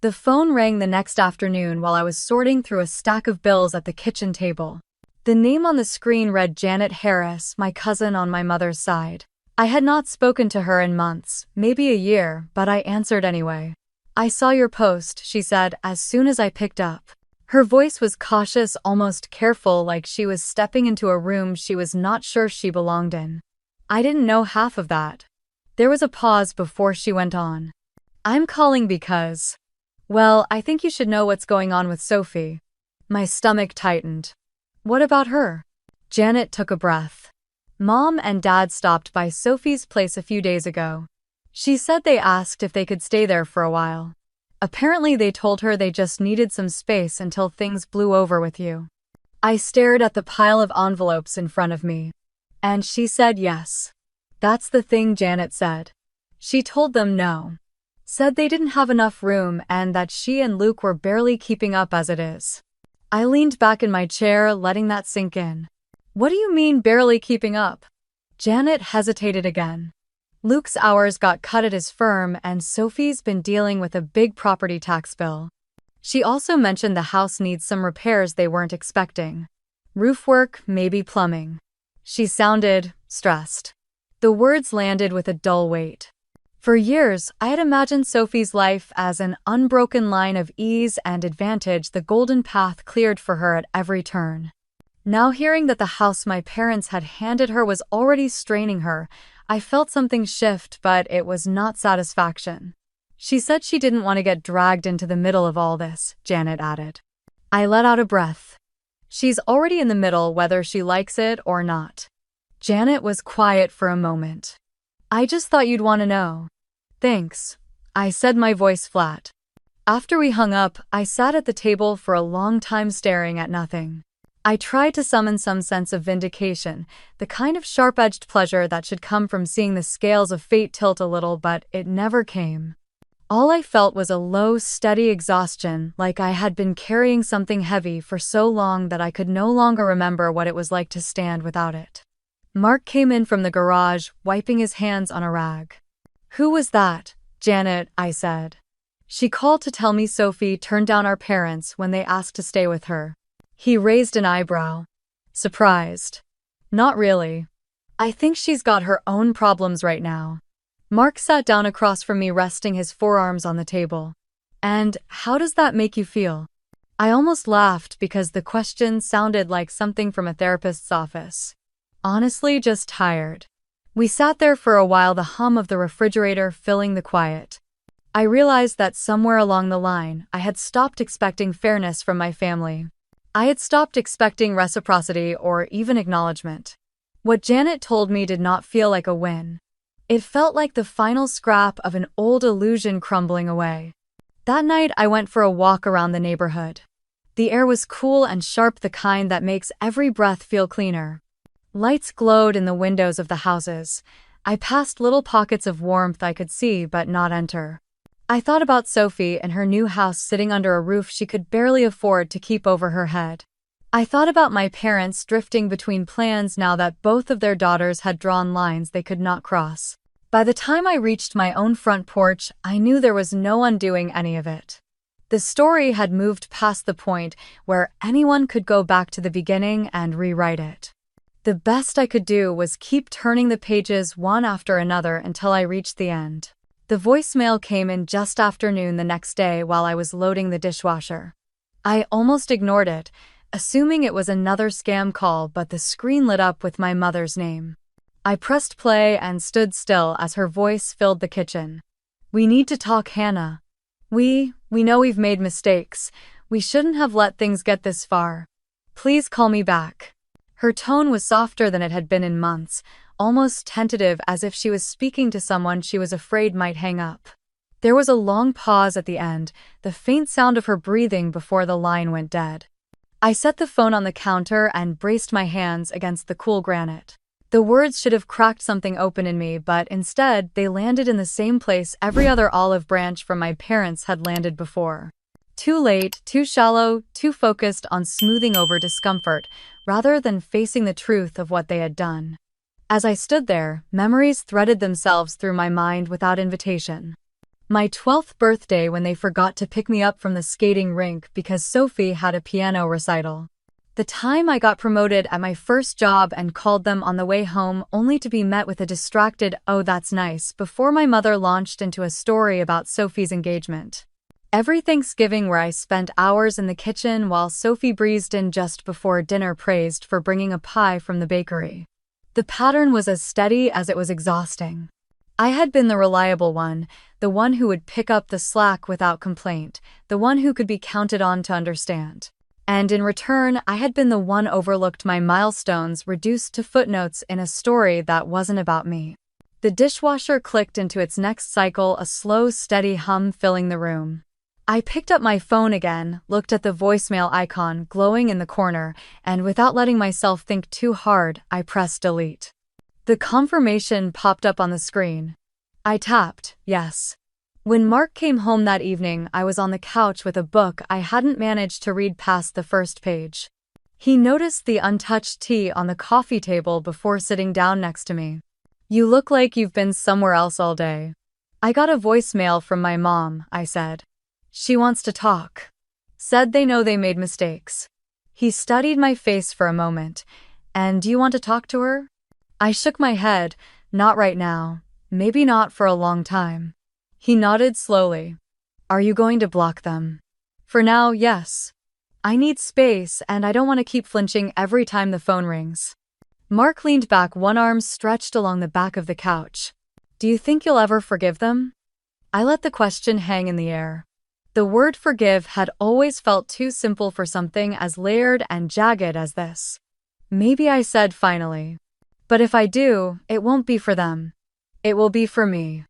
The phone rang the next afternoon while I was sorting through a stack of bills at the kitchen table. The name on the screen read Janet Harris, my cousin on my mother's side. I had not spoken to her in months, maybe a year, but I answered anyway. "I saw your post," she said as soon as I picked up. Her voice was cautious, almost careful, like she was stepping into a room she was not sure she belonged in. I didn't know half of that. There was a pause before she went on. "I'm calling because, well, I think you should know what's going on with Sophie." My stomach tightened. "What about her?" Janet took a breath. "Mom and Dad stopped by Sophie's place a few days ago. She said they asked if they could stay there for a while. Apparently they told her they just needed some space until things blew over with you." I stared at the pile of envelopes in front of me. "And she said yes." "That's the thing," Janet said. "She told them no. Said they didn't have enough room and that she and Luke were barely keeping up as it is." I leaned back in my chair, letting that sink in. "What do you mean, barely keeping up?" Janet hesitated again. "Luke's hours got cut at his firm, and Sophie's been dealing with a big property tax bill. She also mentioned the house needs some repairs they weren't expecting. Roof work, maybe plumbing." She sounded stressed. The words landed with a dull weight. For years, I had imagined Sophie's life as an unbroken line of ease and advantage, the golden path cleared for her at every turn. Now, hearing that the house my parents had handed her was already straining her, I felt something shift, but it was not satisfaction. "She said she didn't want to get dragged into the middle of all this," Janet added. I let out a breath. "She's already in the middle, whether she likes it or not." Janet was quiet for a moment. "I just thought you'd want to know." "Thanks," I said, my voice flat. After we hung up, I sat at the table for a long time staring at nothing. I tried to summon some sense of vindication, the kind of sharp-edged pleasure that should come from seeing the scales of fate tilt a little, but it never came. All I felt was a low, steady exhaustion, like I had been carrying something heavy for so long that I could no longer remember what it was like to stand without it. Mark came in from the garage, wiping his hands on a rag. "Who was that, Janet?" I said. "She called to tell me Sophie turned down our parents when they asked to stay with her." He raised an eyebrow. "Surprised?" "Not really. I think she's got her own problems right now." Mark sat down across from me, resting his forearms on the table. "And how does that make you feel?" I almost laughed because the question sounded like something from a therapist's office. "Honestly, just tired." We sat there for a while, the hum of the refrigerator filling the quiet. I realized that somewhere along the line, I had stopped expecting fairness from my family. I had stopped expecting reciprocity or even acknowledgement. What Janet told me did not feel like a win. It felt like the final scrap of an old illusion crumbling away. That night, I went for a walk around the neighborhood. The air was cool and sharp, the kind that makes every breath feel cleaner. Lights glowed in the windows of the houses. I passed little pockets of warmth I could see but not enter. I thought about Sophie and her new house sitting under a roof she could barely afford to keep over her head. I thought about my parents drifting between plans now that both of their daughters had drawn lines they could not cross. By the time I reached my own front porch, I knew there was no undoing any of it. The story had moved past the point where anyone could go back to the beginning and rewrite it. The best I could do was keep turning the pages one after another until I reached the end. The voicemail came in just after noon the next day while I was loading the dishwasher. I almost ignored it, assuming it was another scam call, but the screen lit up with my mother's name. I pressed play and stood still as her voice filled the kitchen. "We need to talk, Hannah. We know we've made mistakes. We shouldn't have let things get this far. Please call me back." Her tone was softer than it had been in months, almost tentative, as if she was speaking to someone she was afraid might hang up. There was a long pause at the end, the faint sound of her breathing before the line went dead. I set the phone on the counter and braced my hands against the cool granite. The words should have cracked something open in me, but instead they landed in the same place every other olive branch from my parents had landed before. Too late, too shallow, too focused on smoothing over discomfort, rather than facing the truth of what they had done. As I stood there, memories threaded themselves through my mind without invitation. My 12th birthday, when they forgot to pick me up from the skating rink because Sophie had a piano recital. The time I got promoted at my first job and called them on the way home only to be met with a distracted "oh that's nice" before my mother launched into a story about Sophie's engagement. Every Thanksgiving where I spent hours in the kitchen while Sophie breezed in just before dinner praised for bringing a pie from the bakery. The pattern was as steady as it was exhausting. I had been the reliable one, the one who would pick up the slack without complaint, the one who could be counted on to understand. And in return, I had been the one overlooked, my milestones reduced to footnotes in a story that wasn't about me. The dishwasher clicked into its next cycle, a slow, steady hum filling the room. I picked up my phone again, looked at the voicemail icon glowing in the corner, and without letting myself think too hard, I pressed delete. The confirmation popped up on the screen. I tapped yes. When Mark came home that evening, I was on the couch with a book I hadn't managed to read past the first page. He noticed the untouched tea on the coffee table before sitting down next to me. "You look like you've been somewhere else all day." "I got a voicemail from my mom," I said. "She wants to talk. Said they know they made mistakes." He studied my face for a moment. "And do you want to talk to her?" I shook my head. "Not right now. Maybe not for a long time." He nodded slowly. "Are you going to block them?" "For now, yes. I need space, and I don't want to keep flinching every time the phone rings." Mark leaned back, one arm stretched along the back of the couch. "Do you think you'll ever forgive them?" I let the question hang in the air. The word forgive had always felt too simple for something as layered and jagged as this. "Maybe," I said finally. "But if I do, it won't be for them. It will be for me."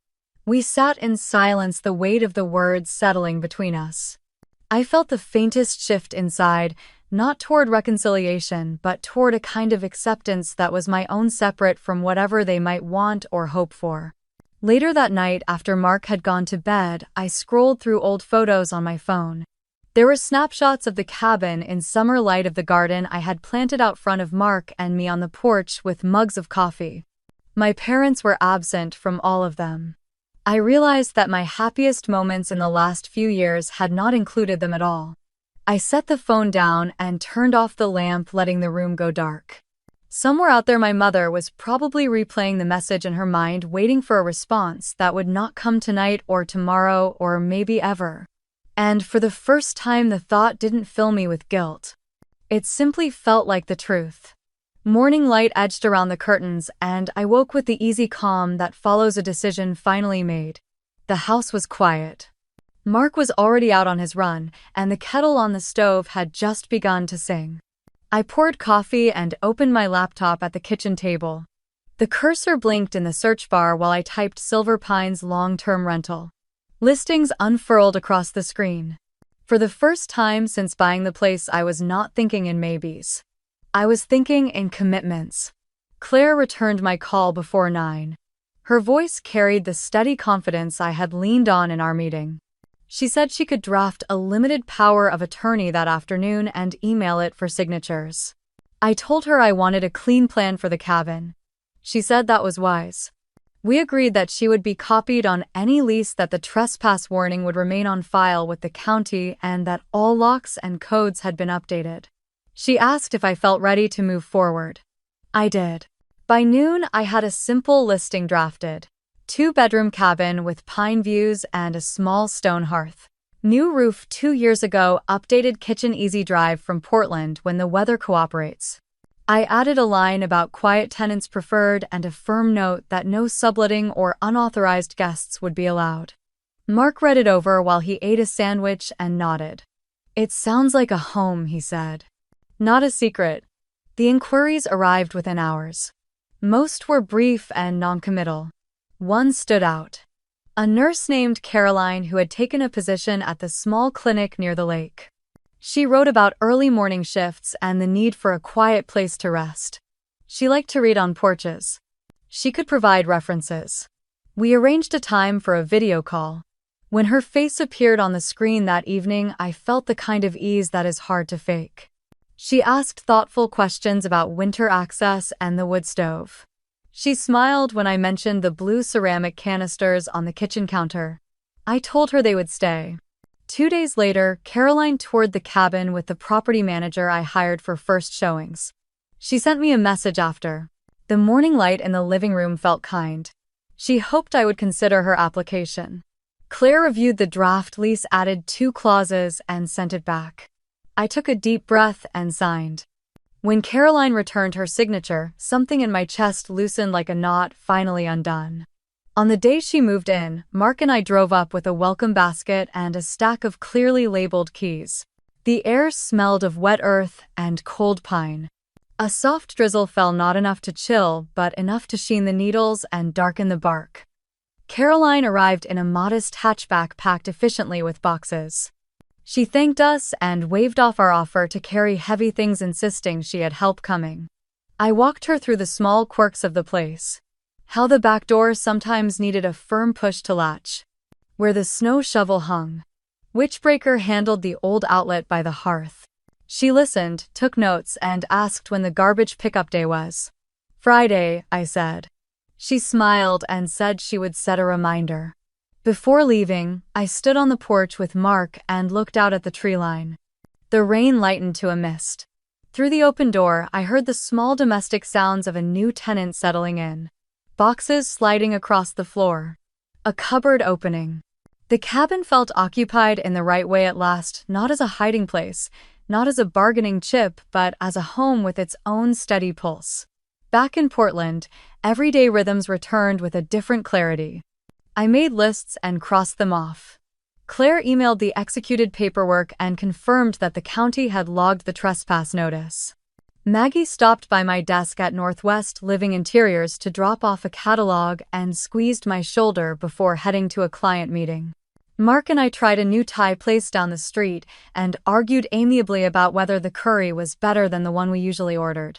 We sat in silence, the weight of the words settling between us. I felt the faintest shift inside, not toward reconciliation, but toward a kind of acceptance that was my own, separate from whatever they might want or hope for. Later that night, after Mark had gone to bed, I scrolled through old photos on my phone. There were snapshots of the cabin in summer light, of the garden I had planted out front of Mark and me, on the porch with mugs of coffee. My parents were absent from all of them. I realized that my happiest moments in the last few years had not included them at all. I set the phone down and turned off the lamp, letting the room go dark. Somewhere out there, my mother was probably replaying the message in her mind, waiting for a response that would not come tonight or tomorrow or maybe ever. And for the first time, the thought didn't fill me with guilt. It simply felt like the truth. Morning light edged around the curtains, and I woke with the easy calm that follows a decision finally made. The house was quiet. Mark was already out on his run, and the kettle on the stove had just begun to sing. I poured coffee and opened my laptop at the kitchen table. The cursor blinked in the search bar while I typed Silver Pines long-term rental. Listings unfurled across the screen. For the first time since buying the place, I was not thinking in maybes. I was thinking in commitments. Claire returned my call before 9. Her voice carried the steady confidence I had leaned on in our meeting. She said she could draft a limited power of attorney that afternoon and email it for signatures. I told her I wanted a clean plan for the cabin. She said that was wise. We agreed that she would be copied on any lease, that the trespass warning would remain on file with the county, and that all locks and codes had been updated. She asked if I felt ready to move forward. I did. By noon, I had a simple listing drafted. 2-bedroom cabin with pine views and a small stone hearth. New roof 2 years ago, updated kitchen, easy drive from Portland when the weather cooperates. I added a line about quiet tenants preferred and a firm note that no subletting or unauthorized guests would be allowed. Mark read it over while he ate a sandwich and nodded. "It sounds like a home," he said. "Not a secret." The inquiries arrived within hours. Most were brief and noncommittal. One stood out. A nurse named Caroline who had taken a position at the small clinic near the lake. She wrote about early morning shifts and the need for a quiet place to rest. She liked to read on porches. She could provide references. We arranged a time for a video call. When her face appeared on the screen that evening, I felt the kind of ease that is hard to fake. She asked thoughtful questions about winter access and the wood stove. She smiled when I mentioned the blue ceramic canisters on the kitchen counter. I told her they would stay. 2 days later, Caroline toured the cabin with the property manager I hired for first showings. She sent me a message after. The morning light in the living room felt kind. She hoped I would consider her application. Claire reviewed the draft lease, added 2 clauses, and sent it back. I took a deep breath and signed. When Caroline returned her signature, something in my chest loosened like a knot finally undone. On the day she moved in, Mark and I drove up with a welcome basket and a stack of clearly labeled keys. The air smelled of wet earth and cold pine. A soft drizzle fell, not enough to chill, but enough to sheen the needles and darken the bark. Caroline arrived in a modest hatchback packed efficiently with boxes. She thanked us and waved off our offer to carry heavy things, insisting she had help coming. I walked her through the small quirks of the place. How the back door sometimes needed a firm push to latch. Where the snow shovel hung. Which breaker handled the old outlet by the hearth. She listened, took notes, and asked when the garbage pickup day was. Friday, I said. She smiled and said she would set a reminder. Before leaving, I stood on the porch with Mark and looked out at the tree line. The rain lightened to a mist. Through the open door, I heard the small domestic sounds of a new tenant settling in. Boxes sliding across the floor. A cupboard opening. The cabin felt occupied in the right way at last, not as a hiding place, not as a bargaining chip, but as a home with its own steady pulse. Back in Portland, everyday rhythms returned with a different clarity. I made lists and crossed them off. Claire emailed the executed paperwork and confirmed that the county had logged the trespass notice. Maggie stopped by my desk at Northwest Living Interiors to drop off a catalog and squeezed my shoulder before heading to a client meeting. Mark and I tried a new Thai place down the street and argued amiably about whether the curry was better than the one we usually ordered.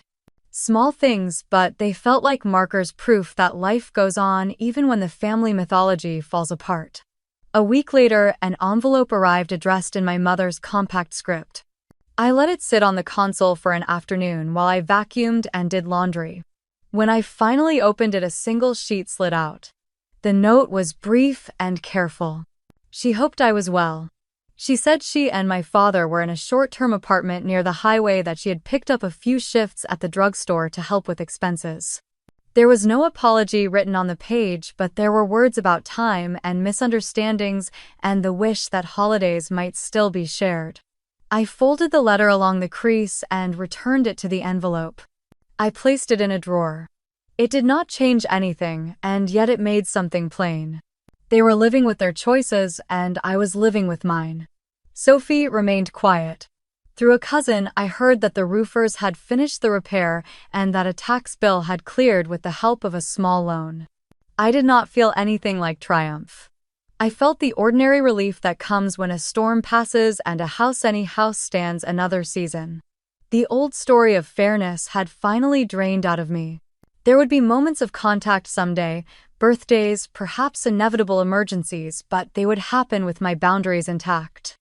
Small things, but they felt like markers, proof that life goes on even when the family mythology falls apart. A week later, an envelope arrived addressed in my mother's compact script. I let it sit on the console for an afternoon while I vacuumed and did laundry. When I finally opened it, a single sheet slid out. The note was brief and careful. She hoped I was well. She said she and my father were in a short-term apartment near the highway, that she had picked up a few shifts at the drugstore to help with expenses. There was no apology written on the page, but there were words about time and misunderstandings and the wish that holidays might still be shared. I folded the letter along the crease and returned it to the envelope. I placed it in a drawer. It did not change anything, and yet it made something plain. They were living with their choices, and I was living with mine. Sophie remained quiet. Through a cousin, I heard that the roofers had finished the repair and that a tax bill had cleared with the help of a small loan. I did not feel anything like triumph. I felt the ordinary relief that comes when a storm passes and a house, any house, stands another season. The old story of fairness had finally drained out of me. There would be moments of contact someday, birthdays, perhaps inevitable emergencies, but they would happen with my boundaries intact.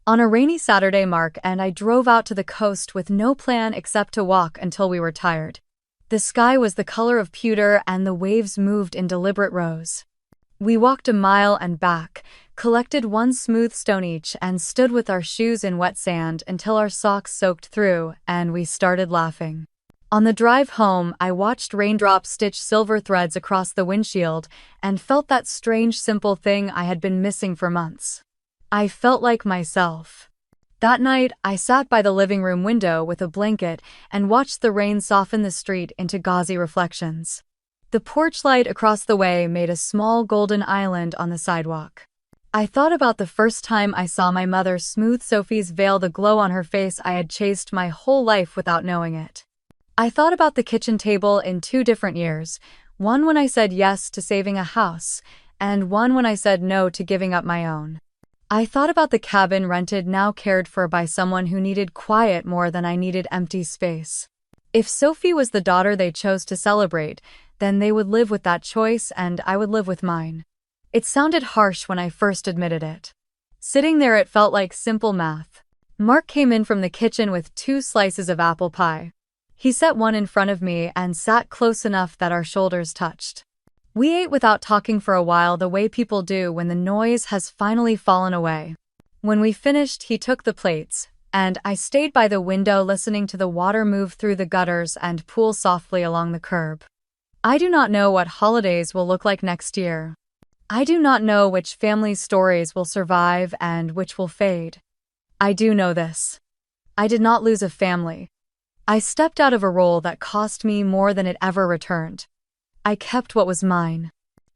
On a rainy Saturday, Mark and I drove out to the coast with no plan except to walk until we were tired. The sky was the color of pewter and the waves moved in deliberate rows. We walked a mile and back, collected one smooth stone each, and stood with our shoes in wet sand until our socks soaked through, and we started laughing. On the drive home, I watched raindrops stitch silver threads across the windshield and felt that strange, simple thing I had been missing for months. I felt like myself. That night, I sat by the living room window with a blanket and watched the rain soften the street into gauzy reflections. The porch light across the way made a small golden island on the sidewalk. I thought about the first time I saw my mother smooth Sophie's veil, the glow on her face I had chased my whole life without knowing it. I thought about the kitchen table in 2 different years, one when I said yes to saving a house, and one when I said no to giving up my own. I thought about the cabin rented now cared for by someone who needed quiet more than I needed empty space. If Sophie was the daughter they chose to celebrate, then they would live with that choice and I would live with mine. It sounded harsh when I first admitted it. Sitting there, it felt like simple math. Mark came in from the kitchen with 2 slices of apple pie. He set one in front of me and sat close enough that our shoulders touched. We ate without talking for a while, the way people do when the noise has finally fallen away. When we finished, he took the plates, and I stayed by the window listening to the water move through the gutters and pool softly along the curb. I do not know what holidays will look like next year. I do not know which family stories will survive and which will fade. I do know this. I did not lose a family. I stepped out of a role that cost me more than it ever returned. I kept what was mine.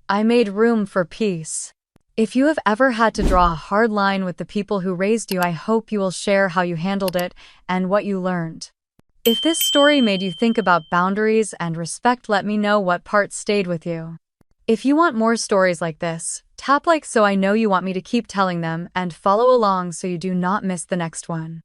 I made room for peace. If you have ever had to draw a hard line with the people who raised you, I hope you will share how you handled it and what you learned. If this story made you think about boundaries and respect, let me know what part stayed with you. If you want more stories like this, tap like so I know you want me to keep telling them, and follow along so you do not miss the next one.